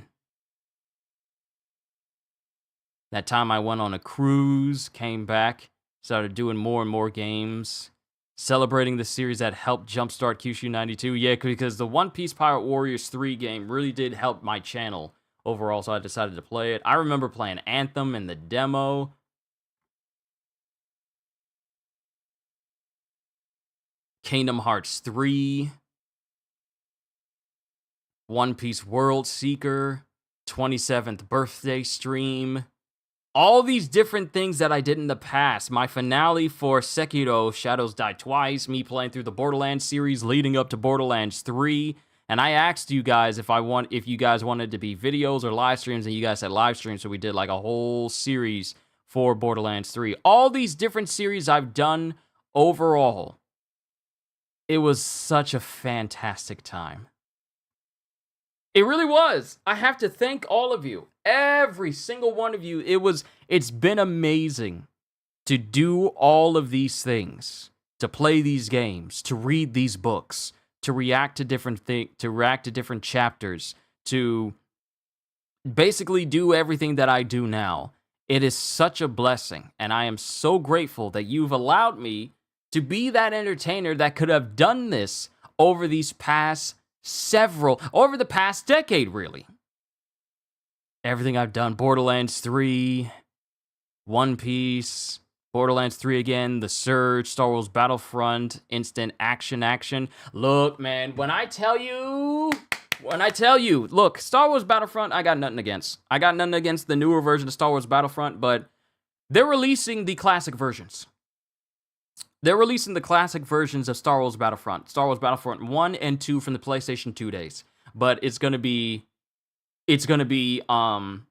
That time I went on a cruise, came back, started doing more and more games. Celebrating the series that helped jumpstart Kyushu 92. Yeah, because the One Piece Pirate Warriors 3 game really did help my channel overall, so I decided to play it. I remember playing Anthem in the demo. Kingdom Hearts 3. One Piece World Seeker. 27th birthday stream. All these different things that I did in the past. My finale for Sekiro Shadows Die Twice, me playing through the Borderlands series leading up to Borderlands 3. And I asked you guys if you guys wanted to be videos or live streams, and you guys said live streams, so we did like a whole series for Borderlands 3. All these different series I've done overall. It was such a fantastic time. It really was. I have to thank all of you. Every single one of you. It's been amazing to do all of these things, to play these games, to read these books, to react to different chapters, to basically do everything that I do now. It is such a blessing, and I am so grateful that you've allowed me to be that entertainer that could have done this over the past decade, really. Everything I've done, Borderlands 3, One Piece, Borderlands 3 again, The Surge, Star Wars Battlefront, Instant Action. Look, man, when I tell you, look, Star Wars Battlefront, I got nothing against. I got nothing against the newer version of Star Wars Battlefront, but they're releasing the classic versions. They're releasing the classic versions of Star Wars Battlefront 1 and 2 from the PlayStation 2 days. But it's going to be on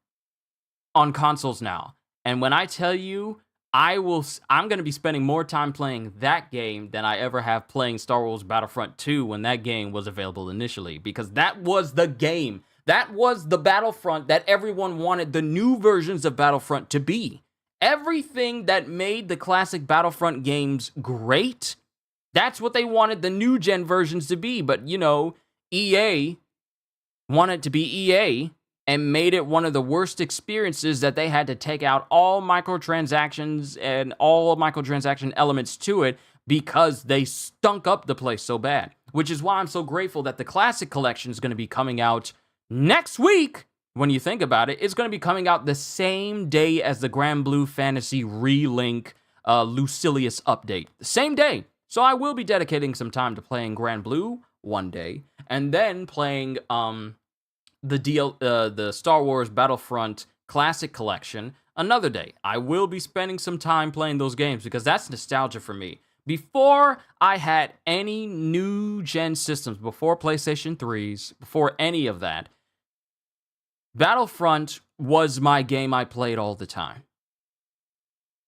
consoles now. And when I tell you, I'm going to be spending more time playing that game than I ever have playing Star Wars Battlefront 2 when that game was available initially, because that was the game. That was the Battlefront that everyone wanted the new versions of Battlefront to be. Everything that made the classic Battlefront games great, that's what they wanted the new gen versions to be. But, you know, EA wanted to be EA and made it one of the worst experiences that they had to take out all microtransactions and all microtransaction elements to it because they stunk up the place so bad. Which is why I'm so grateful that the Classic Collection is going to be coming out next week. When you think about it, it's going to be coming out the same day as the Grand Blue Fantasy Relink Lucilius update. The same day. So I will be dedicating some time to playing Grand Blue one day, and then playing the Star Wars Battlefront Classic Collection another day. I will be spending some time playing those games because that's nostalgia for me. Before I had any new gen systems, before PlayStation 3s, before any of that, Battlefront was my game I played all the time.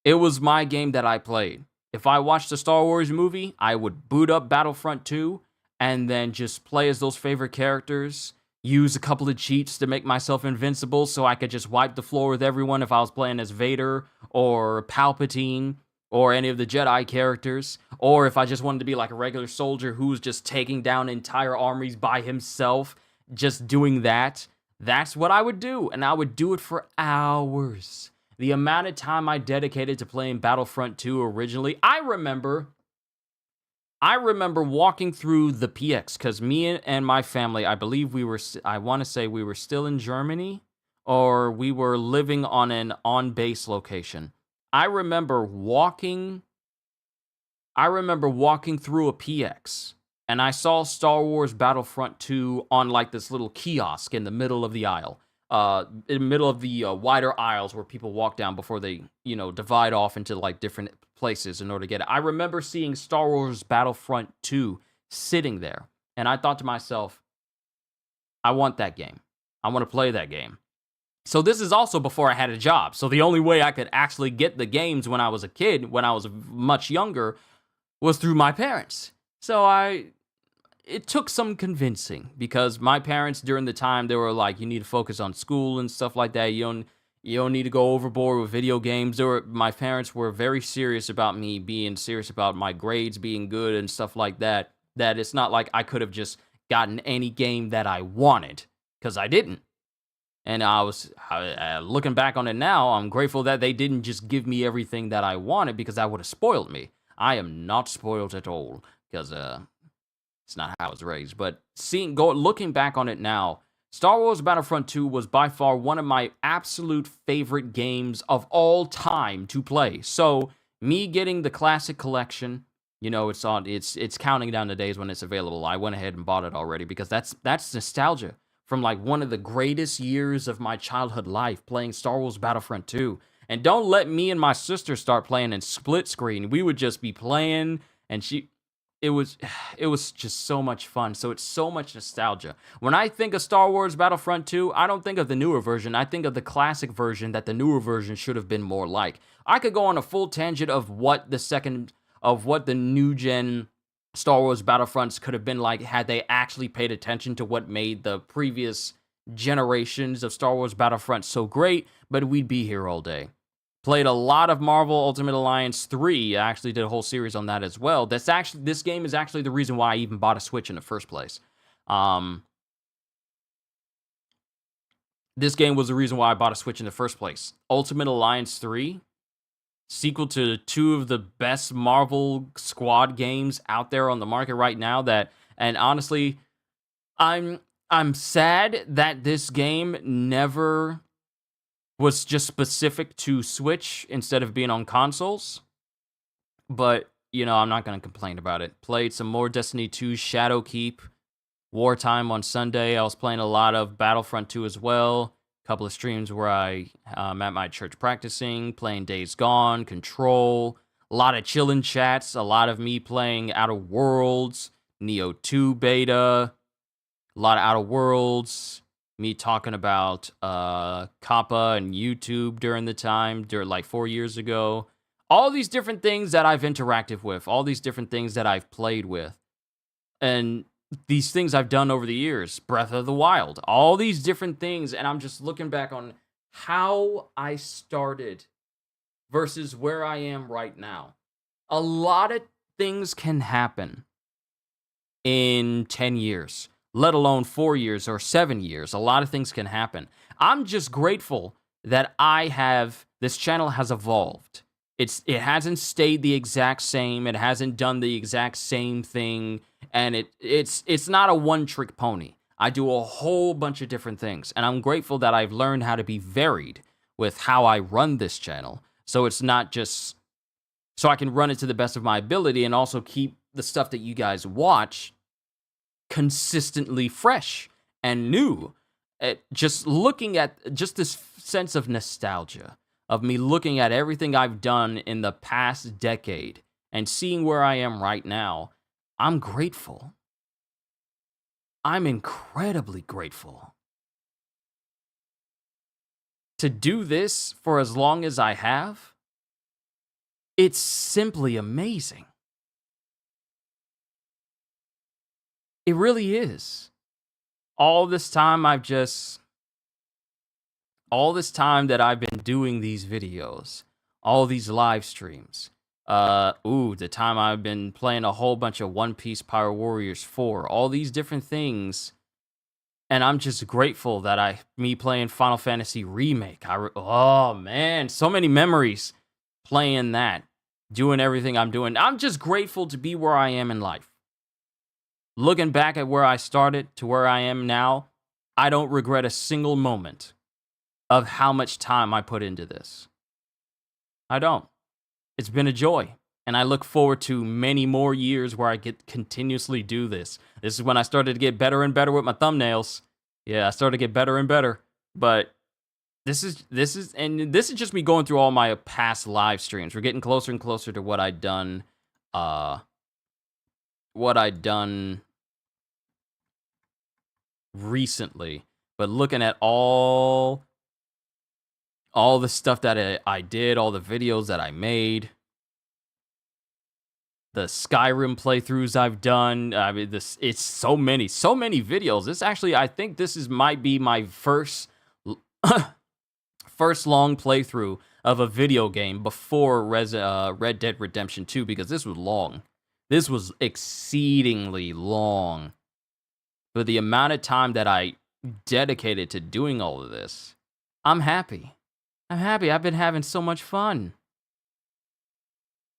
It was my game that I played. If I watched a Star Wars movie, I would boot up Battlefront 2 and then just play as those favorite characters, use a couple of cheats to make myself invincible so I could just wipe the floor with everyone if I was playing as Vader or Palpatine or any of the Jedi characters, or if I just wanted to be like a regular soldier who's just taking down entire armies by himself, just doing that. That's what I would do, and I would do it for hours. The amount of time I dedicated to playing Battlefront 2 originally, I remember I remember walking through the PX because me and my family, I believe I want to say we were still in Germany or we were living on an on-base location. I remember walking through a PX and I saw Star Wars Battlefront 2 on like this little kiosk in the middle of the aisle. In the middle of the wider aisles where people walk down before they, divide off into like different places in order to get it. I remember seeing Star Wars Battlefront 2 sitting there, and I thought to myself, I want that game. I want to play that game. So this is also before I had a job. So the only way I could actually get the games when I was a kid, when I was much younger, was through my parents. So it took some convincing because my parents during the time, they were like, you need to focus on school and stuff like that. You don't need to go overboard with video games. My parents were very serious about me being serious about my grades being good and stuff like that. That it's not like I could have just gotten any game that I wanted because I didn't. And looking back on it now, I'm grateful that they didn't just give me everything that I wanted because that would have spoiled me. I am not spoiled at all because it's not how I was raised. But looking back on it now, Star Wars Battlefront 2 was by far one of my absolute favorite games of all time to play. So me getting the classic collection, it's counting down the days when it's available. I went ahead and bought it already because that's nostalgia from like one of the greatest years of my childhood life, playing Star Wars Battlefront 2. And don't let me and my sister start playing in split screen. We would just be playing and it was just so much fun. So it's so much nostalgia. When I think of Star Wars Battlefront 2, I don't think of the newer version. I think of the classic version that the newer version should have been more like. I could go on a full tangent of what the new gen Star Wars Battlefronts could have been like had they actually paid attention to what made the previous generations of Star Wars Battlefront so great, but we'd be here all day. Played a lot of Marvel Ultimate Alliance 3. I actually did a whole series on that as well. This game is actually the reason why I even bought a Switch in the first place. This game was the reason why I bought a Switch in the first place. Ultimate Alliance 3, sequel to two of the best Marvel Squad games out there on the market right now. And honestly, I'm sad that this game never was just specific to Switch instead of being on consoles. But, I'm not going to complain about it. Played some more Destiny 2 Shadowkeep, Wartime on Sunday. I was playing a lot of Battlefront 2 as well. A couple of streams where I'm at my church practicing, playing Days Gone, Control. A lot of chillin' chats. A lot of me playing Outer Worlds, Neo 2 beta. A lot of Outer Worlds. Me talking about Kappa and YouTube during like 4 years ago. All these different things that I've interacted with. All these different things that I've played with. And these things I've done over the years. Breath of the Wild. All these different things. And I'm just looking back on how I started versus where I am right now. A lot of things can happen in 10 years. Let alone 4 years or 7 years. A lot of things can happen. I'm just grateful that this channel has evolved. It hasn't stayed the exact same. It hasn't done the exact same thing. And it's not a one-trick pony. I do a whole bunch of different things. And I'm grateful that I've learned how to be varied with how I run this channel. So it's not just so I can run it to the best of my ability and also keep the stuff that you guys watch consistently fresh and new. Just looking at just this sense of nostalgia of me looking at everything I've done in the past decade and seeing where I am right now, I'm grateful. I'm incredibly grateful. To do this for as long as I have, it's simply amazing. It really is. All this time that I've been doing these videos, all these live streams, the time I've been playing a whole bunch of One Piece Power Warriors 4, all these different things, and I'm just grateful that me playing Final Fantasy Remake, oh man, so many memories playing that. doing everything I'm doing. I'm just grateful to be where I am in life. Looking back at where I started to where I am now, I don't regret a single moment of how much time I put into this. I don't. It's been a joy. And I look forward to many more years where I get continuously do this. This is when I started to get better and better with my thumbnails. Yeah, I started to get better and better. But this is just me going through all my past live streams. We're getting closer and closer to what I'd done recently. But looking at all the stuff that I did, all the videos that I made, the Skyrim playthroughs I've done. I mean, it's so many videos. This actually, I think this might be my first long playthrough of a video game before Red Dead Redemption 2, because this was long. This was exceedingly long. But the amount of time that I dedicated to doing all of this, I'm happy. I'm happy. I've been having so much fun.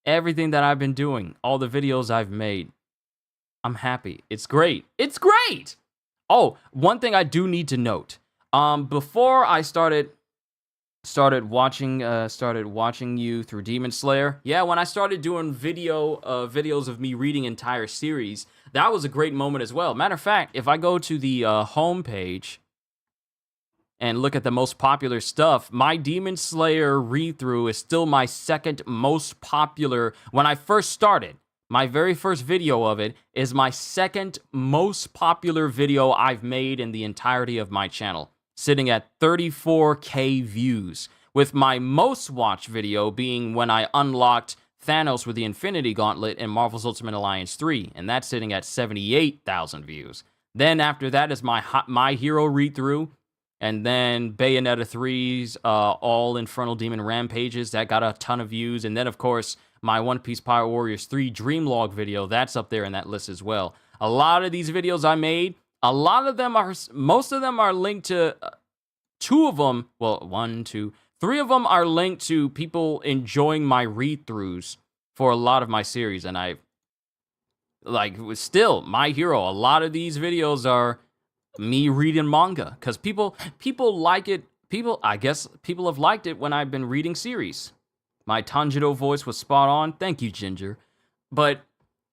Everything that I've been doing, all the videos I've made, I'm happy. It's great. It's great! Oh, one thing I do need to note. Before I started watching you through Demon Slayer, yeah, when I started doing videos of me reading entire series, that was a great moment as well. Matter of fact, if I go to the home page and look at the most popular stuff, my Demon Slayer read-through is still my second most popular. When I first started, my very first video of it is my second most popular video I've made in the entirety of my channel, sitting at 34K views, with my most watched video being when I unlocked Thanos with the Infinity Gauntlet in Marvel's Ultimate Alliance 3, and that's sitting at 78,000 views. Then after that is my Hero read-through, and then Bayonetta 3's all Infernal Demon Rampages, that got a ton of views. And then, of course, my One Piece Pirate Warriors 3 Dreamlog video, that's up there in that list as well. A lot of these videos I made, most of them are linked to, three of them are linked to people enjoying my read-throughs for a lot of my series. And still, My Hero, a lot of these videos are me reading manga, because people like it. I guess people have liked it when I've been reading series. My Tanjiro voice was spot on. Thank you, Ginger. But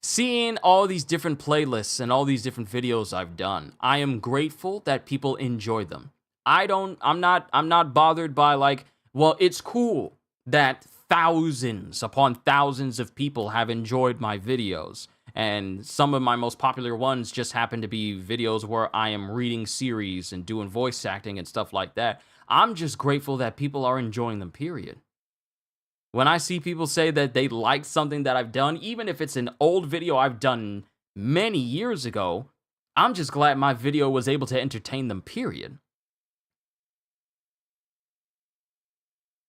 seeing all these different playlists and all these different videos I've done, I am grateful that people enjoy them. I'm not bothered by well, it's cool that thousands upon thousands of people have enjoyed my videos. And some of my most popular ones just happen to be videos where I am reading series and doing voice acting and stuff like that. I'm just grateful that people are enjoying them, period. When I see people say that they like something that I've done, even if it's an old video I've done many years ago, I'm just glad my video was able to entertain them, period.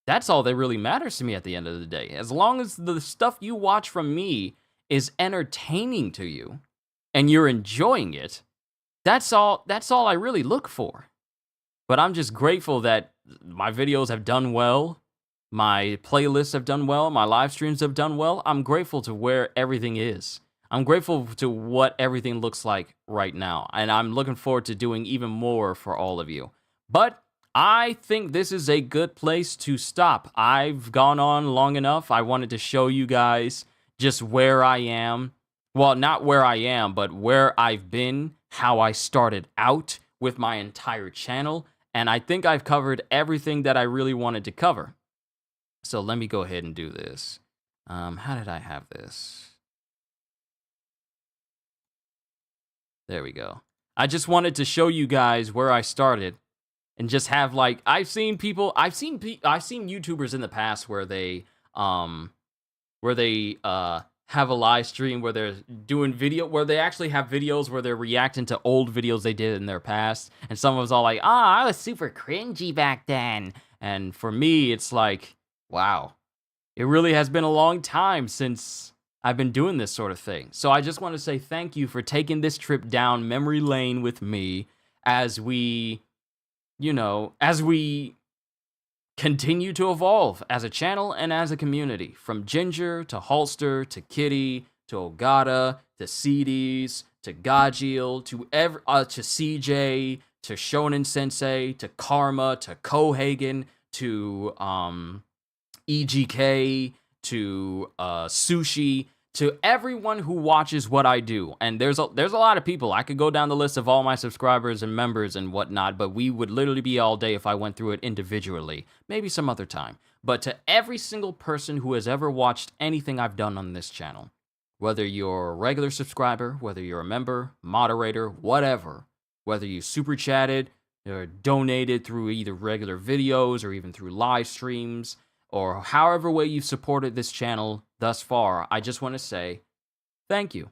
That's all that really matters to me at the end of the day. As long as the stuff you watch from me is entertaining to you and you're enjoying it, that's all I really look for. But I'm just grateful that my videos have done well, my playlists have done well, my live streams have done well. I'm grateful to where everything is. I'm grateful to what everything looks like right now, and I'm looking forward to doing even more for all of you. But I think this is a good place to stop. I've gone on long enough. I wanted to show you guys just where I am. Well, not where I am, but where I've been, how I started out with my entire channel. And I think I've covered everything that I really wanted to cover. So let me go ahead and do this. How did I have this? There we go. I just wanted to show you guys where I started and just have I've seen YouTubers in the past where they have a live stream where they're doing video, where they actually have videos where they're reacting to old videos they did in their past, and someone was all like, I was super cringy back then. And for me, it's like, wow, it really has been a long time since I've been doing this sort of thing. So I just want to say thank you for taking this trip down memory lane with me as we continue to evolve as a channel and as a community. From Ginger to Holster to Kitty to Ogata to CDs to Gajeel to CJ to Shonen Sensei to Karma to Kohagen to EGK to Sushi, to everyone who watches what I do. And there's a lot of people. I could go down the list of all my subscribers and members and whatnot, but we would literally be all day if I went through it individually. Maybe some other time. But to every single person who has ever watched anything I've done on this channel, whether you're a regular subscriber, whether you're a member, moderator, whatever, whether you super chatted or donated through either regular videos or even through live streams, or however way you've supported this channel thus far, I just want to say thank you.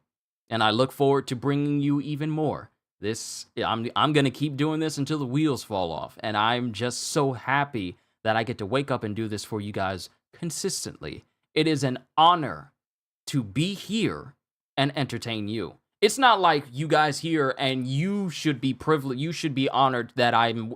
And I look forward to bringing you even more. I'm going to keep doing this until the wheels fall off. And I'm just so happy that I get to wake up and do this for you guys consistently. It is an honor to be here and entertain you. It's not like you guys here and you should be privileged, you should be honored that I'm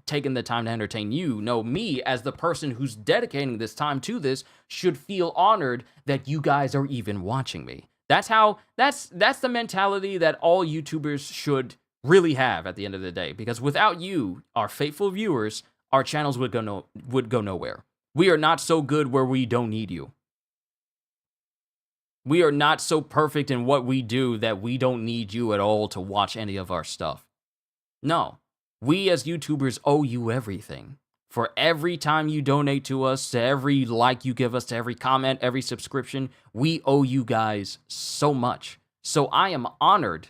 taking the time to entertain you. No, me as the person who's dedicating this time to this should feel honored that you guys are even watching me. That's the mentality that all YouTubers should really have at the end of the day, because without you, our faithful viewers, our channels would go nowhere. We are not so good where we don't need you. We are not so perfect in what we do that we don't need you at all to watch any of our stuff. No, we as YouTubers owe you everything. For every time you donate to us, to every like you give us, to every comment, every subscription, we owe you guys so much. So I am honored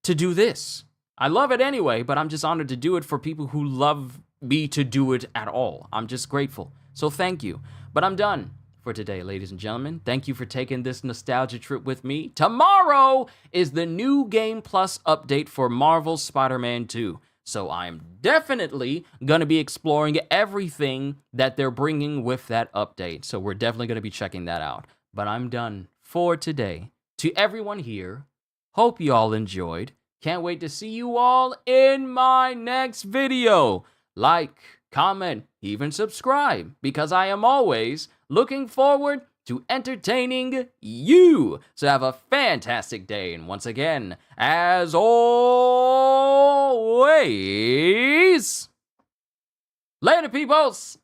to do this. I love it anyway, but I'm just honored to do it for people who love me to do it at all. I'm just grateful. So thank you. But I'm done for today, ladies and gentlemen. Thank you for taking this nostalgia trip with me. Tomorrow is the New Game Plus update for Marvel's Spider-Man 2. So I'm definitely going to be exploring everything that they're bringing with that update. So we're definitely going to be checking that out. But I'm done for today. To everyone here, hope you all enjoyed. Can't wait to see you all in my next video. Like, comment, even subscribe, because I am always looking forward to entertaining you. So have a fantastic day. And once again, as always, later, peoples.